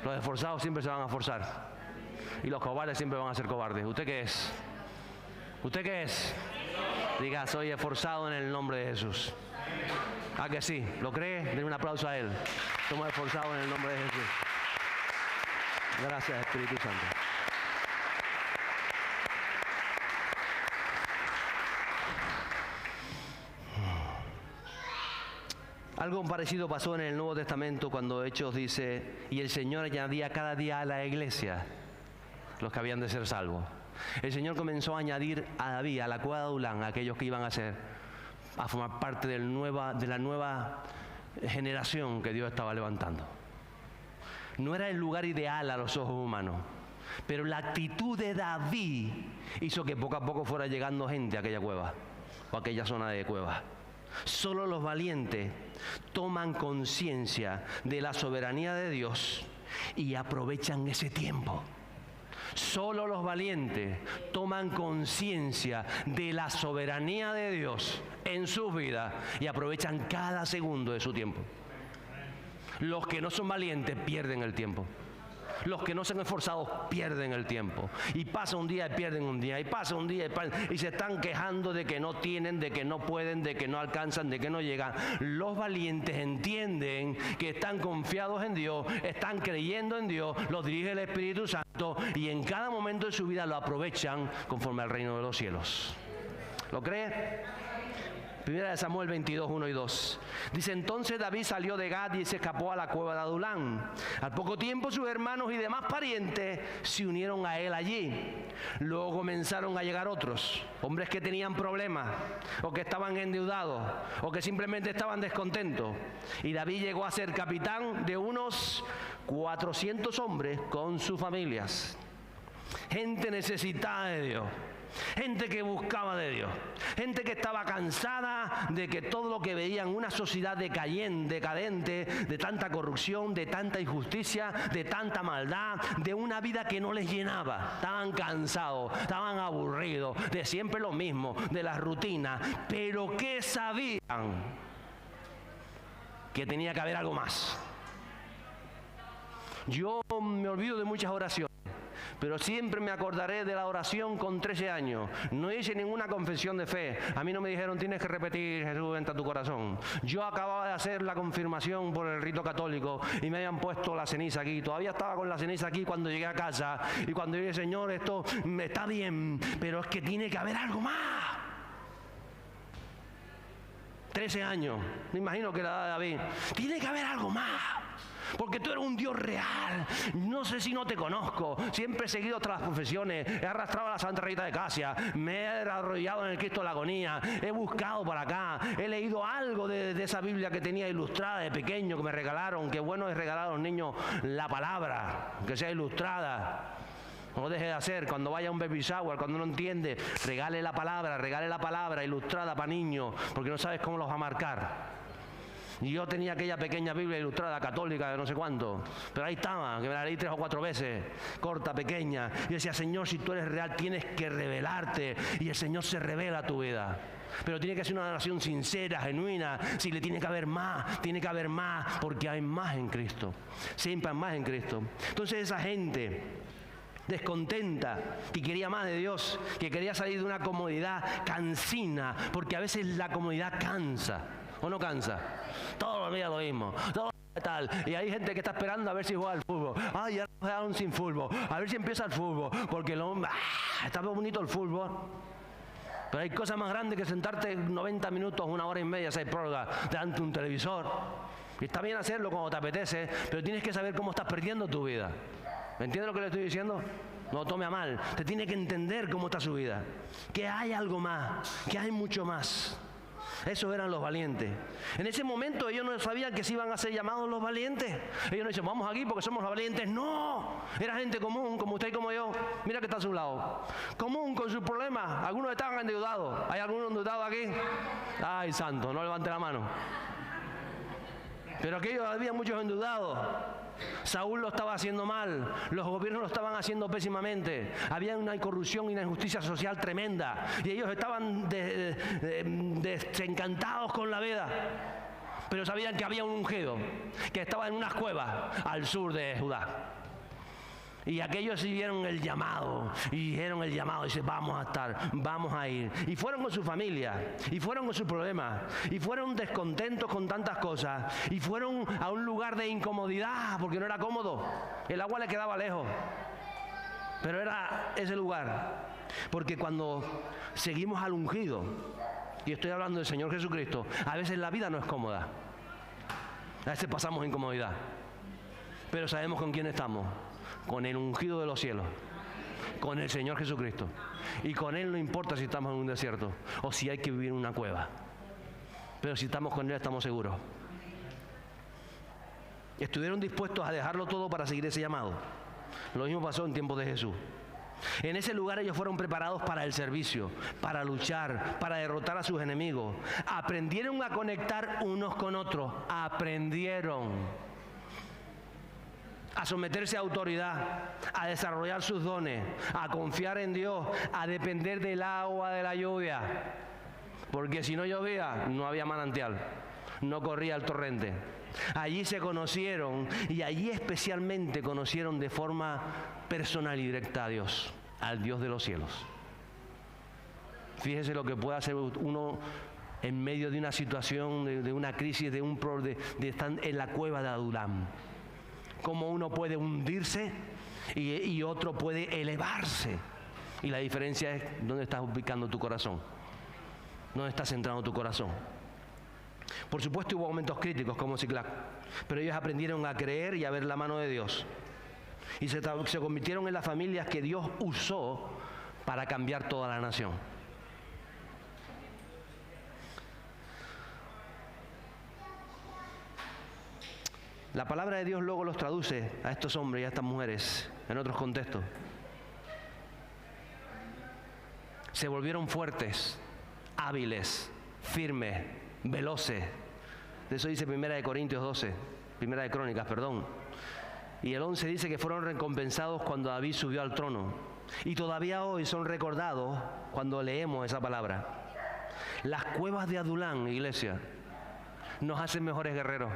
Los esforzados siempre se van a esforzar. Y los cobardes siempre van a ser cobardes. ¿Usted qué es? ¿Usted qué es? Diga, soy esforzado en el nombre de Jesús. ¿Ah, que sí? ¿Lo cree? Denle un aplauso a Él. Somos esforzados en el nombre de Jesús. Gracias, Espíritu Santo. Algo parecido pasó en el Nuevo Testamento cuando Hechos dice, y el Señor añadía cada día a la iglesia los que habían de ser salvos. El Señor comenzó a añadir a David, a la cueva de Adulán, a aquellos que iban a formar parte de la nueva generación que Dios estaba levantando. No era el lugar ideal a los ojos humanos, pero la actitud de David hizo que poco a poco fuera llegando gente a aquella cueva, o a aquella zona de cueva. Solo los valientes toman conciencia de la soberanía de Dios y aprovechan ese tiempo. Solo los valientes toman conciencia de la soberanía de Dios en sus vidas y aprovechan cada segundo de su tiempo. Los que no son valientes pierden el tiempo. Los que no se han esforzado pierden el tiempo. Y pasa un día y pierden un día. Y pasa un día y se están quejando de que no tienen, de que no pueden, de que no alcanzan, de que no llegan. Los valientes entienden que están confiados en Dios, están creyendo en Dios, los dirige el Espíritu Santo y en cada momento de su vida lo aprovechan conforme al reino de los cielos. ¿Lo cree? Primera de Samuel 22, 1 y 2. Dice, entonces David salió de Gad y se escapó a la cueva de Adulán. Al poco tiempo sus hermanos y demás parientes se unieron a él allí. Luego comenzaron a llegar otros, hombres que tenían problemas, o que estaban endeudados, o que simplemente estaban descontentos. Y David llegó a ser capitán de unos 400 hombres con sus familias. Gente necesitada de Dios. gente que buscaba de Dios, gente que estaba cansada de que todo lo que veían, una sociedad decadente, de tanta corrupción, de tanta injusticia, de tanta maldad, de una vida que no les llenaba. Estaban cansados, estaban aburridos, de siempre lo mismo, de las rutinas, pero que sabían que tenía que haber algo más. Yo me olvido de muchas oraciones, pero siempre me acordaré de la oración con 13 años. No hice ninguna confesión de fe. A mí no me dijeron, tienes que repetir, Jesús, entra a tu corazón. Yo acababa de hacer la confirmación por el rito católico y me habían puesto la ceniza aquí. Todavía estaba con la ceniza aquí cuando llegué a casa. Y cuando dije, Señor, esto me está bien, pero es que tiene que haber algo más. 13 años, me imagino que la edad de David. Tiene que haber algo más. Porque tú eres un Dios real. No sé si no te conozco. Siempre he seguido tras las confesiones. He arrastrado a la Santa Rita de Casia. Me he arrollado en el Cristo de la Agonía. He buscado para acá. He leído algo de esa Biblia que tenía ilustrada de pequeño, que me regalaron. Qué bueno es regalar a los niños la palabra, que sea ilustrada. No lo deje de hacer. Cuando vaya a un baby shower, cuando no entiende, regale la palabra ilustrada para niños, porque no sabes cómo los va a marcar. Y yo tenía aquella pequeña Biblia ilustrada católica de no sé cuánto, pero ahí estaba, que me la leí 3 o 4 veces, corta, pequeña. Y decía, Señor, si tú eres real, tienes que revelarte. Y el Señor se revela a tu vida. Pero tiene que ser una oración sincera, genuina. Si le tiene que haber más, porque hay más en Cristo. Siempre hay más en Cristo. Entonces esa gente descontenta, que quería más de Dios, que quería salir de una comodidad cansina, porque a veces la comodidad cansa. ¿O no cansa? Todos los días lo mismo. Todo tal. Y hay gente que está esperando a ver si juega al fútbol. Ay, ya nos quedaron sin fútbol. A ver si empieza el fútbol. Porque está muy bonito el fútbol. Pero hay cosas más grandes que sentarte 90 minutos, 1 hora y media, 6 prórrogas, delante de un televisor. Y está bien hacerlo cuando te apetece, pero tienes que saber cómo estás perdiendo tu vida. ¿Me entiendes lo que le estoy diciendo? No lo tome a mal. Te tiene que entender cómo está su vida. Que hay algo más, que hay mucho más. Esos eran los valientes. En ese momento ellos no sabían que se iban a ser llamados los valientes. Ellos no dicen, vamos aquí porque somos los valientes. No, era gente común, como usted y como yo. Mira que está a su lado. Común con sus problemas. Algunos estaban endeudados. ¿Hay algunos endeudados aquí? Ay, santo, no levante la mano. Pero aquellos había muchos endeudados. Saúl lo estaba haciendo mal, los gobiernos lo estaban haciendo pésimamente, había una corrupción y una injusticia social tremenda y ellos estaban desencantados con la vida, pero sabían que había un ungido que estaba en unas cuevas al sur de Judá. Y aquellos vieron el llamado, y dijeron el llamado, y dice, vamos a estar, vamos a ir. Y fueron con su familia, y fueron con sus problemas, y fueron descontentos con tantas cosas, y fueron a un lugar de incomodidad, porque no era cómodo. El agua le quedaba lejos, pero era ese lugar. Porque cuando seguimos al ungido, y estoy hablando del Señor Jesucristo, a veces la vida no es cómoda. A veces pasamos incomodidad, pero sabemos con quién estamos. Con el ungido de los cielos, con el Señor Jesucristo. Y con Él no importa si estamos en un desierto o si hay que vivir en una cueva. Pero si estamos con Él estamos seguros. Estuvieron dispuestos a dejarlo todo para seguir ese llamado. Lo mismo pasó en tiempos de Jesús. En ese lugar ellos fueron preparados para el servicio, para luchar, para derrotar a sus enemigos. Aprendieron a conectar unos con otros. Aprendieron a someterse a autoridad, a desarrollar sus dones, a confiar en Dios, a depender del agua de la lluvia. Porque si no llovía, no había manantial, no corría el torrente. Allí se conocieron y allí especialmente conocieron de forma personal y directa a Dios, al Dios de los cielos. Fíjese lo que puede hacer uno en medio de una situación, de una crisis, de estar en la cueva de Adulam. Cómo uno puede hundirse y otro puede elevarse. Y la diferencia es dónde estás ubicando tu corazón, dónde estás centrando tu corazón. Por supuesto hubo momentos críticos como Siclac, pero ellos aprendieron a creer y a ver la mano de Dios. Y se convirtieron en las familias que Dios usó para cambiar toda la nación. La palabra de Dios luego los traduce a estos hombres y a estas mujeres en otros contextos. se volvieron fuertes, hábiles, firmes, veloces. De eso dice 1 de Corintios 12, 1 de Crónicas, perdón. Y el 11 dice que fueron recompensados cuando David subió al trono. Y todavía hoy son recordados cuando leemos esa palabra. Las cuevas de Adulán, iglesia, nos hacen mejores guerreros.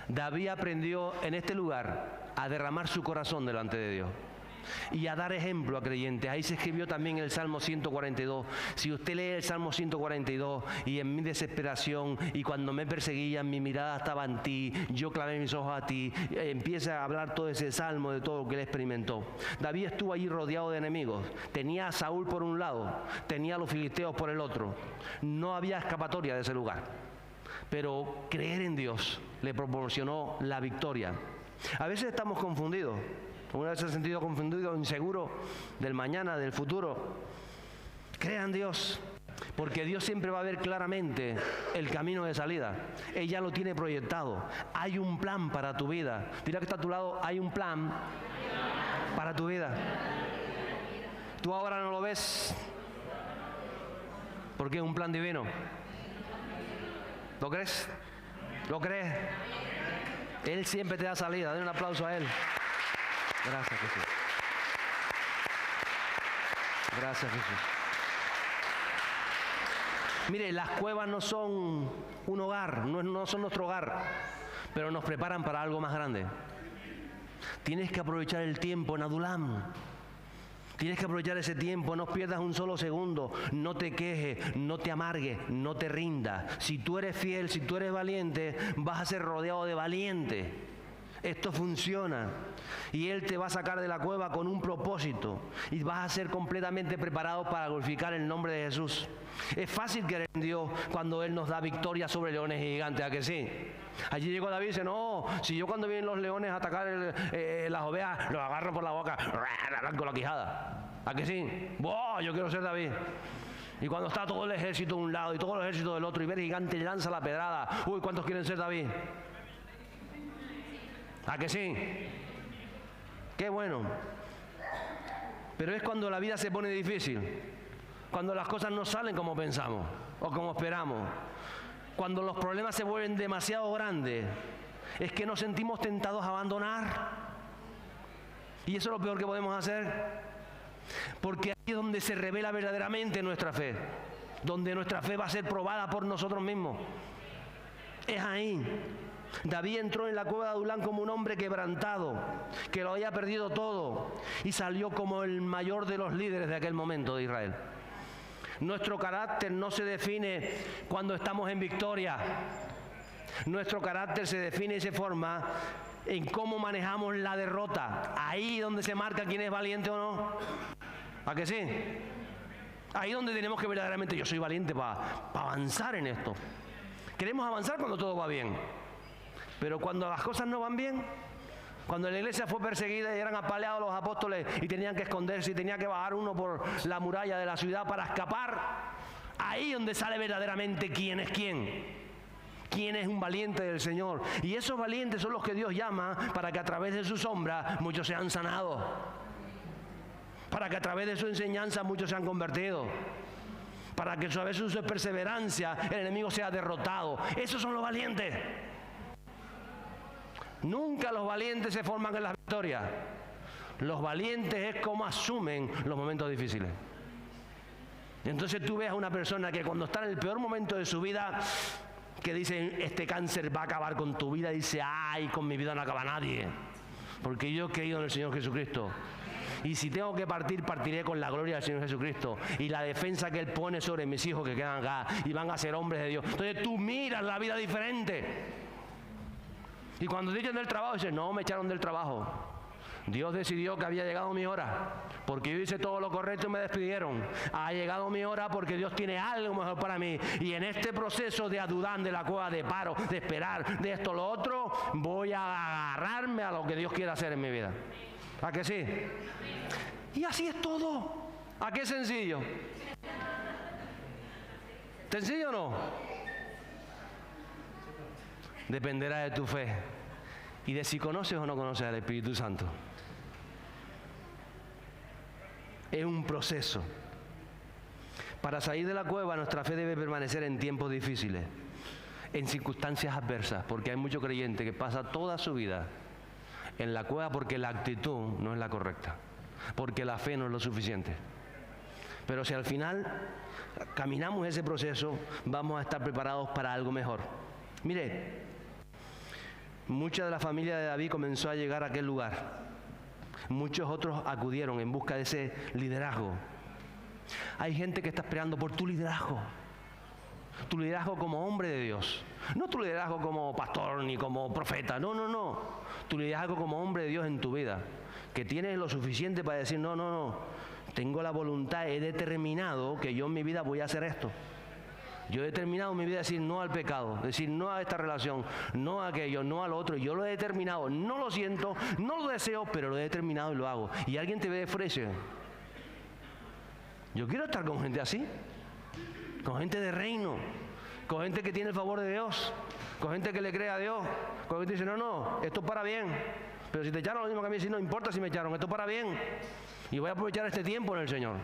David aprendió en este lugar a derramar su corazón delante de Dios y a dar ejemplo a creyentes. Ahí se escribió también el Salmo 142. Si usted lee el Salmo 142, y en mi desesperación y cuando me perseguían, mi mirada estaba en ti, yo clavé mis ojos a ti, empieza a hablar todo ese salmo de todo lo que él experimentó. David estuvo allí rodeado de enemigos. Tenía a Saúl por un lado, tenía a los filisteos por el otro. No había escapatoria de ese lugar, pero creer en Dios le proporcionó la victoria. A veces estamos confundidos. ¿Alguna vez se ha sentido confundido, inseguro del mañana, del futuro? Crea en Dios, porque Dios siempre va a ver claramente el camino de salida. Él ya lo tiene proyectado. Hay un plan para tu vida. Dile que está a tu lado, hay un plan para tu vida. Tú ahora no lo ves, porque es un plan divino. ¿Lo crees? ¿Lo crees? Él siempre te da salida. Den un aplauso a Él. Gracias, Jesús. Gracias, Jesús. Mire, las cuevas no son un hogar, no son nuestro hogar, pero nos preparan para algo más grande. Tienes que aprovechar el tiempo en Adulam. Tienes que aprovechar ese tiempo, no pierdas un solo segundo, no te quejes, no te amargues, no te rindas. Si tú eres fiel, si tú eres valiente, vas a ser rodeado de valientes. Esto funciona y Él te va a sacar de la cueva con un propósito y vas a ser completamente preparado para glorificar el nombre de Jesús. Es fácil creer en Dios cuando Él nos da victoria sobre leones y gigantes, ¿a que sí? Allí llegó David y dice, no, si yo cuando vienen los leones a atacar las ovejas, los agarro por la boca, le arranco la quijada, ¿a que sí? ¡Wow! Yo quiero ser David. Y cuando está todo el ejército de un lado y todo el ejército del otro y ve el gigante y lanza la pedrada, uy, ¿cuántos quieren ser David? ¿A que sí? Qué bueno. Pero es cuando la vida se pone difícil, cuando las cosas no salen como pensamos o como esperamos, cuando los problemas se vuelven demasiado grandes, es que nos sentimos tentados a abandonar. Y eso es lo peor que podemos hacer, porque ahí es donde se revela verdaderamente nuestra fe, donde nuestra fe va a ser probada por nosotros mismos. Es ahí. David entró en la cueva de Adulán como un hombre quebrantado, que lo había perdido todo, y salió como el mayor de los líderes de aquel momento de Israel. Nuestro carácter no se define cuando estamos en victoria. Nuestro carácter se define y se forma en cómo manejamos la derrota. Ahí donde se marca quién es valiente o no. ¿A que sí? Ahí donde tenemos que verdaderamente, yo soy valiente para avanzar en esto. Queremos avanzar cuando todo va bien. Pero cuando las cosas no van bien, cuando la iglesia fue perseguida y eran apaleados los apóstoles y tenían que esconderse y tenía que bajar uno por la muralla de la ciudad para escapar, ahí donde sale verdaderamente quién es quién. Quién es un valiente del Señor. Y esos valientes son los que Dios llama para que a través de su sombra muchos sean sanados. Para que a través de su enseñanza muchos sean convertidos. Para que a través de su perseverancia el enemigo sea derrotado. Esos son los valientes. Nunca los valientes se forman en las victorias. Los valientes es como asumen los momentos difíciles. Entonces tú ves a una persona que cuando está en el peor momento de su vida, que dice, este cáncer va a acabar con tu vida, dice, ay, con mi vida no acaba nadie, porque yo he creído en el Señor Jesucristo. Y si tengo que partir, partiré con la gloria del Señor Jesucristo. Y la defensa que Él pone sobre mis hijos que quedan acá y van a ser hombres de Dios. Entonces tú miras la vida diferente. Y cuando te echan del trabajo, dices, no, me echaron del trabajo. Dios decidió que había llegado mi hora, porque yo hice todo lo correcto y me despidieron. Ha llegado mi hora porque Dios tiene algo mejor para mí. Y en este proceso de adudán, de la cueva, de paro, de esperar, de esto, lo otro, voy a agarrarme a lo que Dios quiere hacer en mi vida. ¿A que sí? Y así es todo. ¿A qué sencillo? ¿Sencillo o no? Dependerá de tu fe y de si conoces o no conoces al Espíritu Santo. Es un proceso. Para salir de la cueva, nuestra fe debe permanecer en tiempos difíciles, en circunstancias adversas, porque hay mucho creyente que pasa toda su vida en la cueva porque la actitud no es la correcta, porque la fe no es lo suficiente. Pero si al final caminamos ese proceso, vamos a estar preparados para algo mejor. Mire, mucha de la familia de David comenzó a llegar a aquel lugar. Muchos otros acudieron en busca de ese liderazgo. Hay gente que está esperando por tu liderazgo como hombre de Dios. No tu liderazgo como pastor ni como profeta, no. Tu liderazgo como hombre de Dios en tu vida, que tienes lo suficiente para decir, no, tengo la voluntad, he determinado que yo en mi vida voy a hacer esto. Yo he determinado en mi vida decir no al pecado, decir no a esta relación, no a aquello, no al otro. Yo lo he determinado, no lo siento, no lo deseo, pero lo he determinado y lo hago. Y alguien te ve de frente. Yo quiero estar con gente así, con gente de reino, con gente que tiene el favor de Dios, con gente que le cree a Dios, con gente que dice, no, esto es para bien. Pero si te echaron lo mismo que a mí, si no importa si me echaron, esto es para bien. Y voy a aprovechar este tiempo en el Señor.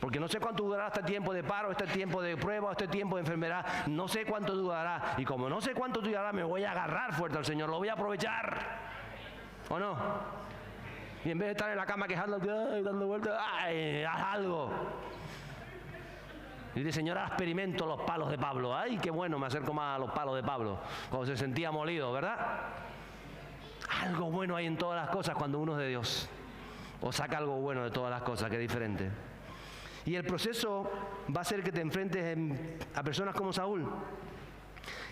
Porque no sé cuánto durará este tiempo de paro, este tiempo de prueba, este tiempo de enfermedad. No sé cuánto durará. Y como no sé cuánto durará, me voy a agarrar fuerte al Señor. Lo voy a aprovechar. ¿O no? Y en vez de estar en la cama quejando, dando vueltas, haz algo. Y dice, Señor, experimento los palos de Pablo. Ay, qué bueno, me acerco más a los palos de Pablo. Cuando se sentía molido, ¿verdad? Algo bueno hay en todas las cosas cuando uno es de Dios. O saca algo bueno de todas las cosas, que es diferente. Y el proceso va a ser que te enfrentes a personas como Saúl,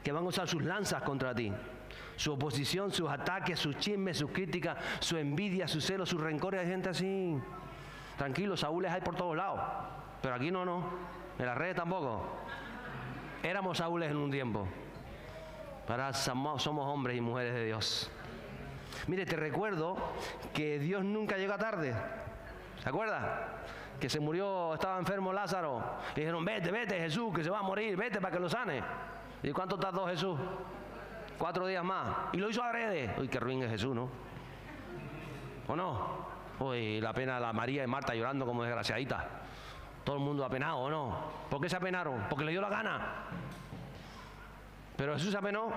que van a usar sus lanzas contra ti. Su oposición, sus ataques, sus chismes, sus críticas, su envidia, su celo, sus rencores. Hay gente así. Tranquilo, Saúles hay por todos lados. Pero aquí no. En las redes tampoco. Éramos Saúles en un tiempo. Ahora somos hombres y mujeres de Dios. Mire, te recuerdo que Dios nunca llega tarde. ¿Se acuerda? Que se murió, estaba enfermo Lázaro. Y dijeron, vete Jesús, que se va a morir, vete para que lo sane. ¿Y cuánto tardó Jesús? 4 días más. Y lo hizo adrede. Uy, qué ruin es Jesús, ¿no? ¿O no? Uy, la pena la María y Marta llorando como desgraciaditas. Todo el mundo apenado, ¿o no? ¿Por qué se apenaron? Porque le dio la gana. Pero Jesús se apenó.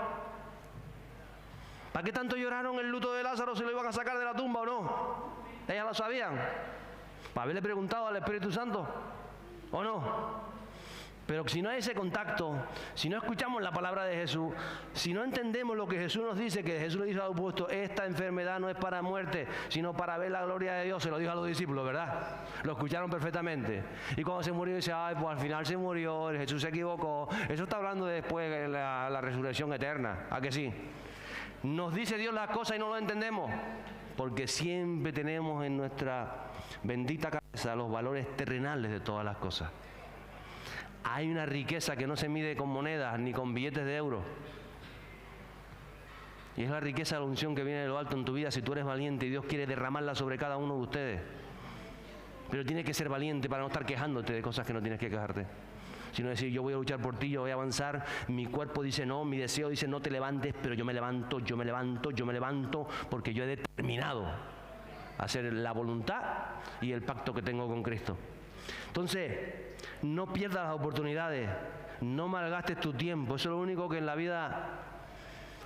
¿Para qué tanto lloraron el luto de Lázaro si lo iban a sacar de la tumba o no? Ellas lo sabían. Para haberle preguntado al Espíritu Santo, ¿o no? Pero si no hay ese contacto, si no escuchamos la palabra de Jesús, si no entendemos lo que Jesús nos dice, que Jesús le dijo a los apóstoles, esta enfermedad no es para muerte, sino para ver la gloria de Dios, se lo dijo a los discípulos, ¿verdad? Lo escucharon perfectamente. Y cuando se murió, dice, ay, pues al final se murió, Jesús se equivocó. Eso está hablando de después de la resurrección eterna, ¿a que sí? Nos dice Dios las cosas y no lo entendemos, porque siempre tenemos en nuestra bendita cabeza los valores terrenales de todas las cosas. Hay una riqueza que no se mide con monedas ni con billetes de euros. Y es la riqueza de la unción que viene de lo alto en tu vida si tú eres valiente y Dios quiere derramarla sobre cada uno de ustedes. Pero tienes que ser valiente para no estar quejándote de cosas que no tienes que quejarte. Sino decir, yo voy a luchar por ti, yo voy a avanzar, mi cuerpo dice no, mi deseo dice no te levantes, pero yo me levanto, porque yo he determinado hacer la voluntad y el pacto que tengo con Cristo. Entonces, no pierdas las oportunidades, no malgastes tu tiempo, eso es lo único que en la vida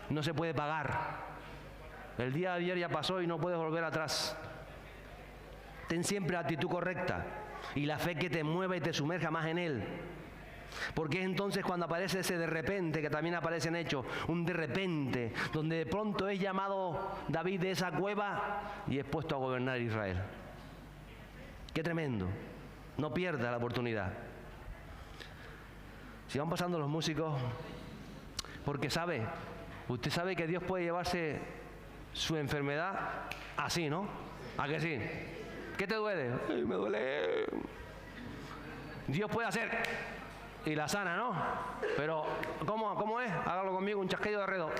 no se puede pagar. El día de ayer ya pasó y no puedes volver atrás. Ten siempre la actitud correcta y la fe que te mueva y te sumerja más en Él. Porque es entonces cuando aparece ese de repente, que también aparece en Hechos, un de repente, donde de pronto es llamado David de esa cueva y es puesto a gobernar Israel. ¡Qué tremendo! No pierda la oportunidad. Si van pasando los músicos, porque usted sabe que Dios puede llevarse su enfermedad así, ¿no? ¿A que sí? ¿Qué te duele? Ay, me duele. Dios puede hacer y la sana, ¿no? Pero, ¿cómo es? Hágalo conmigo, un chasquido de dedo.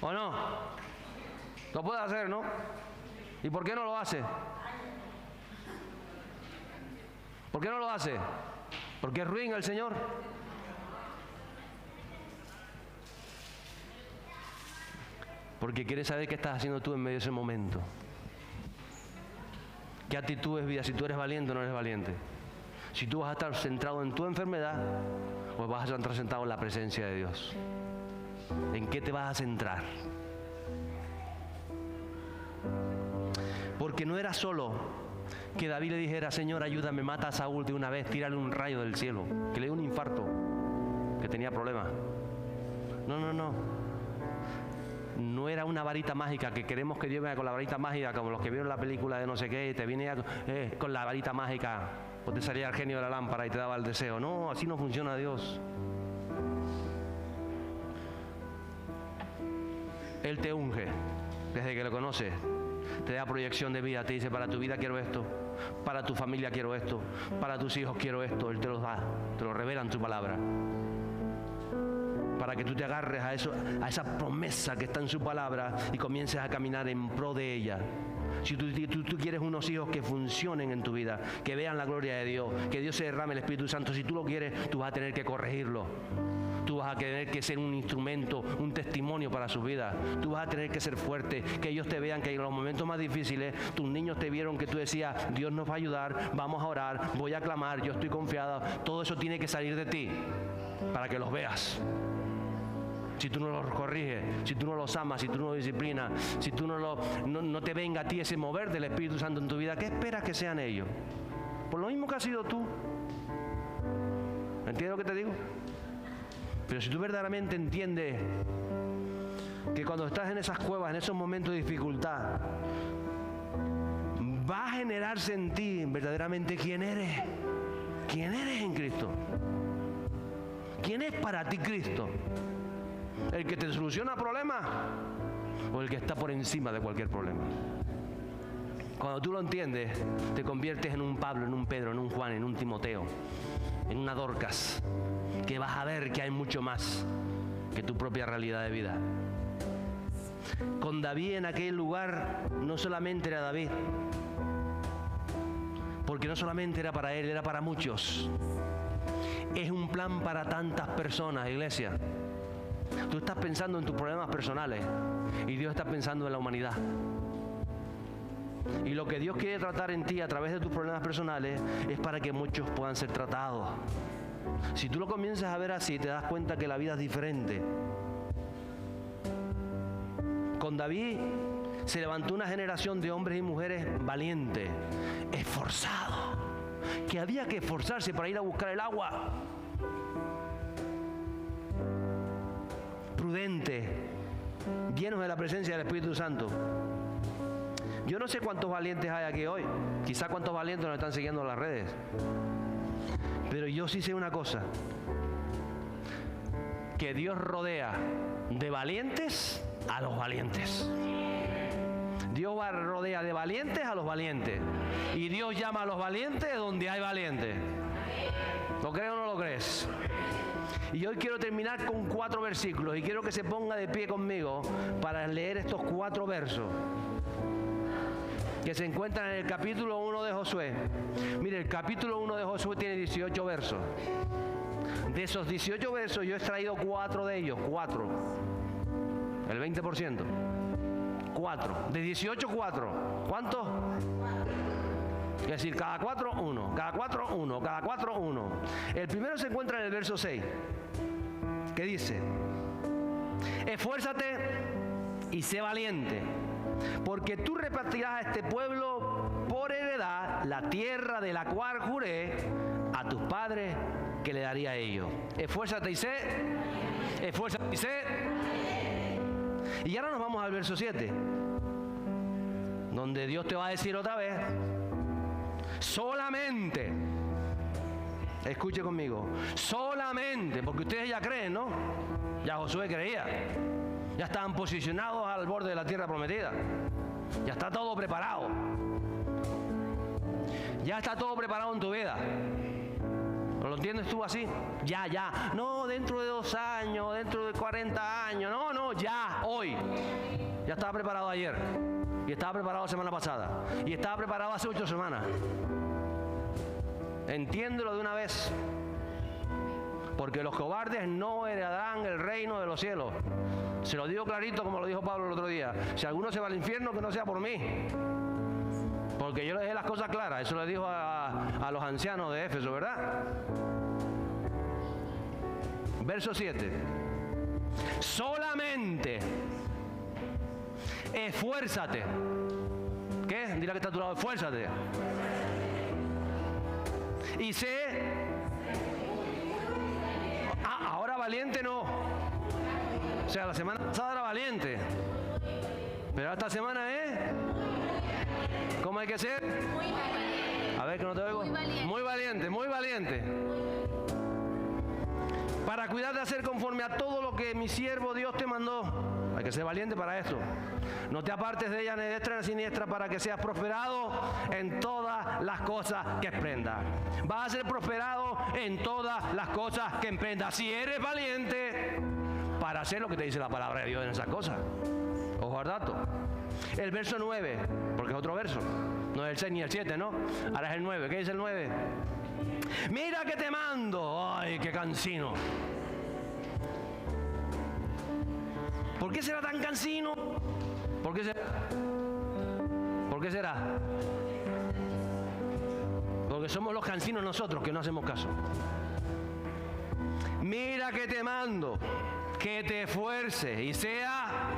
¿O no? Lo puede hacer, ¿no? ¿Y por qué no lo hace? ¿Por qué no lo hace? ¿Porque es ruin el Señor? Porque quiere saber qué estás haciendo tú en medio de ese momento. ¿Qué actitud es vida? Si tú eres valiente o no eres valiente. Si tú vas a estar centrado en tu enfermedad, o vas a estar centrado en la presencia de Dios. ¿En qué te vas a centrar? Porque no era solo que David le dijera, Señor, ayúdame, mata a Saúl de una vez, tírale un rayo del cielo, que le dio un infarto, que tenía problemas. No. No era una varita mágica, que queremos que Dios venga con la varita mágica, como los que vieron la película de no sé qué, y te viene con la varita mágica, o te salía el genio de la lámpara y te daba el deseo. No, así no funciona Dios. Él te unge desde que lo conoces, te da proyección de vida, te dice, para tu vida quiero esto, para tu familia quiero esto, para tus hijos quiero esto. Él te los da, te lo revela en su palabra, para que tú te agarres a eso, a esa promesa que está en su palabra y comiences a caminar en pro de ella. Si tú quieres unos hijos que funcionen en tu vida, que vean la gloria de Dios, que Dios se derrame el Espíritu Santo, si tú lo quieres, tú vas a tener que corregirlo. Tú vas a tener que ser un instrumento, un testimonio para su vida. Tú vas a tener que ser fuerte, que ellos te vean que en los momentos más difíciles, tus niños te vieron que tú decías, Dios nos va a ayudar, vamos a orar, voy a clamar, yo estoy confiada. Todo eso tiene que salir de ti para que los veas. Si tú no los corriges, si tú no los amas, si tú no los disciplinas, si tú no te venga a ti ese mover del Espíritu Santo en tu vida, ¿qué esperas que sean ellos? Por lo mismo que has sido tú. ¿Entiendes lo que te digo? Pero si tú verdaderamente entiendes que cuando estás en esas cuevas, en esos momentos de dificultad, va a generarse en ti verdaderamente quién eres en Cristo. ¿Quién es para ti Cristo? ¿El que te soluciona problemas o el que está por encima de cualquier problema? Cuando tú lo entiendes, te conviertes en un Pablo, en un Pedro, en un Juan, en un Timoteo, en una Dorcas, que vas a ver que hay mucho más que tu propia realidad de vida. Con David en aquel lugar no solamente era David, porque no solamente era para él, era para muchos. Es un plan para tantas personas, iglesia. Tú estás pensando en tus problemas personales y Dios está pensando en la humanidad. Y lo que Dios quiere tratar en ti a través de tus problemas personales es para que muchos puedan ser tratados. Si tú lo comienzas a ver así, te das cuenta que la vida es diferente. Con David se levantó una generación de hombres y mujeres valientes, esforzados, que había que esforzarse para ir a buscar el agua. Prudentes, llenos de la presencia del Espíritu Santo. Yo no sé cuántos valientes hay aquí hoy, quizá cuántos valientes nos están siguiendo en las redes, pero yo sí sé una cosa, que Dios rodea de valientes a los valientes. Dios rodea de valientes a los valientes, y Dios llama a los valientes donde hay valientes. ¿Lo crees o no lo crees? Y hoy quiero terminar con 4 versículos y quiero que se ponga de pie conmigo para leer estos 4 versos que se encuentran en el capítulo 1 de Josué. Mire, el capítulo 1 de Josué tiene 18 versos. De esos 18 versos yo he extraído 4 de ellos, 4. El 20%. 4. De 18, 4. ¿Cuántos? Es decir, cada 4, 1. Cada 4, 1. Cada 4, 1. El primero se encuentra en el verso 6, que dice: esfuérzate y sé valiente, porque tú repartirás a este pueblo por heredad la tierra de la cual juré a tus padres que le daría a ellos. Esfuérzate y sé. Esfuérzate y sé. Y ahora nos vamos al verso 7, donde Dios te va a decir otra vez: solamente, escuche conmigo, solamente, porque ustedes ya creen, ¿no? Ya Josué creía, ya estaban posicionados al borde de la tierra prometida, ya está todo preparado, ya está todo preparado en tu vida. ¿Lo entiendes tú así? Ya, no dentro de 2 años, dentro de 40 años, no, ya, hoy. Ya estaba preparado ayer, y estaba preparado la semana pasada, y estaba preparado hace 8 semanas. Entiéndelo de una vez, porque los cobardes no heredarán el reino de los cielos. Se lo digo clarito, como lo dijo Pablo el otro día: si alguno se va al infierno, que no sea por mí. Porque yo le dejé las cosas claras. Eso le dijo a los ancianos de Éfeso, ¿verdad? Verso 7. Solamente esfuérzate. ¿Qué? Dile que está a tu lado, esfuérzate. Y sé. Ahora valiente no. O sea, la semana pasada era valiente. Pero esta semana es. ¿Cómo hay que ser? A ver que no te oigo. Muy valiente, muy valiente. Para cuidar de hacer conforme a todo lo que mi siervo Dios te mandó. Hay que ser valiente para esto. No te apartes de ella ni de diestra ni de siniestra, para que seas prosperado en todas las cosas que emprendas. Vas a ser prosperado en todas las cosas que emprendas. Si eres valiente para hacer lo que te dice la palabra de Dios en esas cosas. Ojo al dato. El verso 9, porque es otro verso. No es el 6 ni el 7, ¿no? Ahora es el 9. ¿Qué dice el 9? Mira que te mando. Ay, qué cansino. ¿Por qué será tan cansino? ¿Por qué será? ¿Por qué será? Porque somos los cansinos nosotros que no hacemos caso. Mira que te mando, que te esfuerces y sea.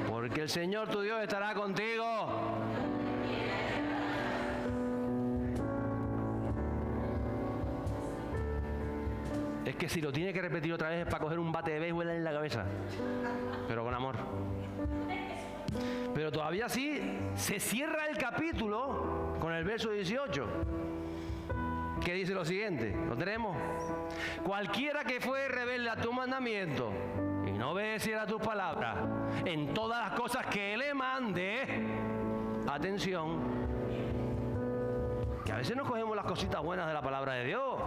Porque el Señor tu Dios estará contigo. Es que si lo tiene que repetir otra vez es para coger un bate de béisbol en la cabeza. Pero con amor. Pero todavía sí se cierra el capítulo con el verso 18. Que dice lo siguiente. ¿Lo tenemos? Cualquiera que fue rebelde a tu mandamiento y no obedeciera tus palabras en todas las cosas que le mande. Atención. Que a veces nos cogemos las cositas buenas de la palabra de Dios.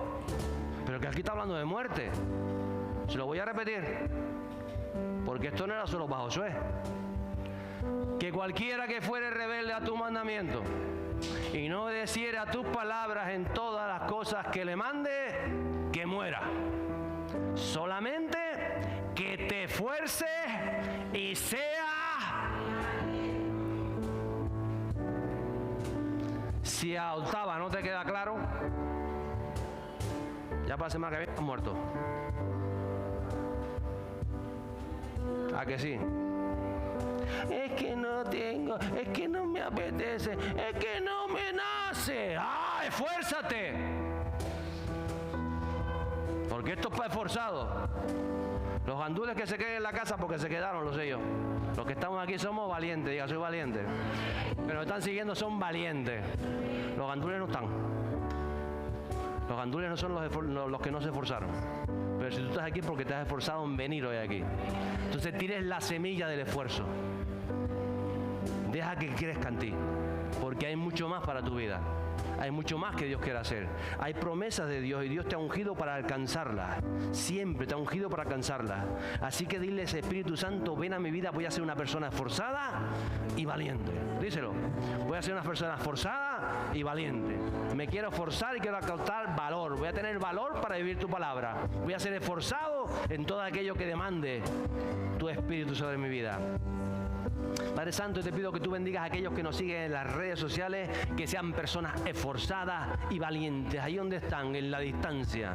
Pero que aquí está hablando de muerte. Se lo voy a repetir. Porque esto no era solo para Josué. Que cualquiera que fuere rebelde a tu mandamiento y no obedeciera tus palabras en todas las cosas que le mande, que muera. Solamente que te esfuerces y sea. Si a octava no te queda claro, ya para la semana que viene estás muerto. ¿A que sí? Es que no tengo, es que no me apetece, es que no me nace. ¡Ah, esfuérzate! Porque esto es para esforzados. Los gandules que se queden en la casa porque se quedaron, lo sé yo. Los que estamos aquí somos valientes, diga, soy valiente. Pero nos están siguiendo son valientes. Los gandules no están. Los gandules no son los que no se esforzaron. Pero si tú estás aquí porque te has esforzado en venir hoy aquí. Entonces tires la semilla del esfuerzo. Deja que crezca en ti. Porque hay mucho más para tu vida. Hay mucho más que Dios quiere hacer. Hay promesas de Dios y Dios te ha ungido para alcanzarlas. Siempre te ha ungido para alcanzarlas. Así que dile a ese Espíritu Santo, ven a mi vida, voy a ser una persona esforzada y valiente. Díselo. Voy a ser una persona esforzada y valiente. Me quiero esforzar y quiero alcanzar valor. Voy a tener valor para vivir tu palabra. Voy a ser esforzado en todo aquello que demande tu Espíritu sobre mi vida. Padre Santo, te pido que tú bendigas a aquellos que nos siguen en las redes sociales, que sean personas esforzadas y valientes, ahí donde están, en la distancia,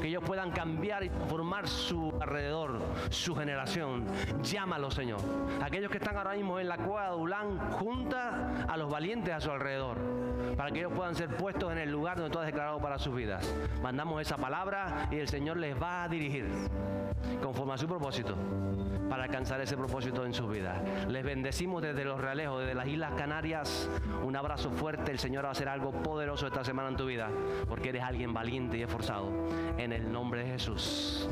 que ellos puedan cambiar y formar su alrededor, su generación. Llámalo, Señor. Aquellos que están ahora mismo en la cueva de Adulán, junta a los valientes a su alrededor, para que ellos puedan ser puestos en el lugar donde tú has declarado para sus vidas. Mandamos esa palabra y el Señor les va a dirigir conforme a su propósito, para alcanzar ese propósito en sus vidas. Les bendecimos desde Los Realejos, desde las Islas Canarias. Un abrazo fuerte. El Señor va a hacer algo poderoso esta semana en tu vida, porque eres alguien valiente y esforzado. En el nombre de Jesús.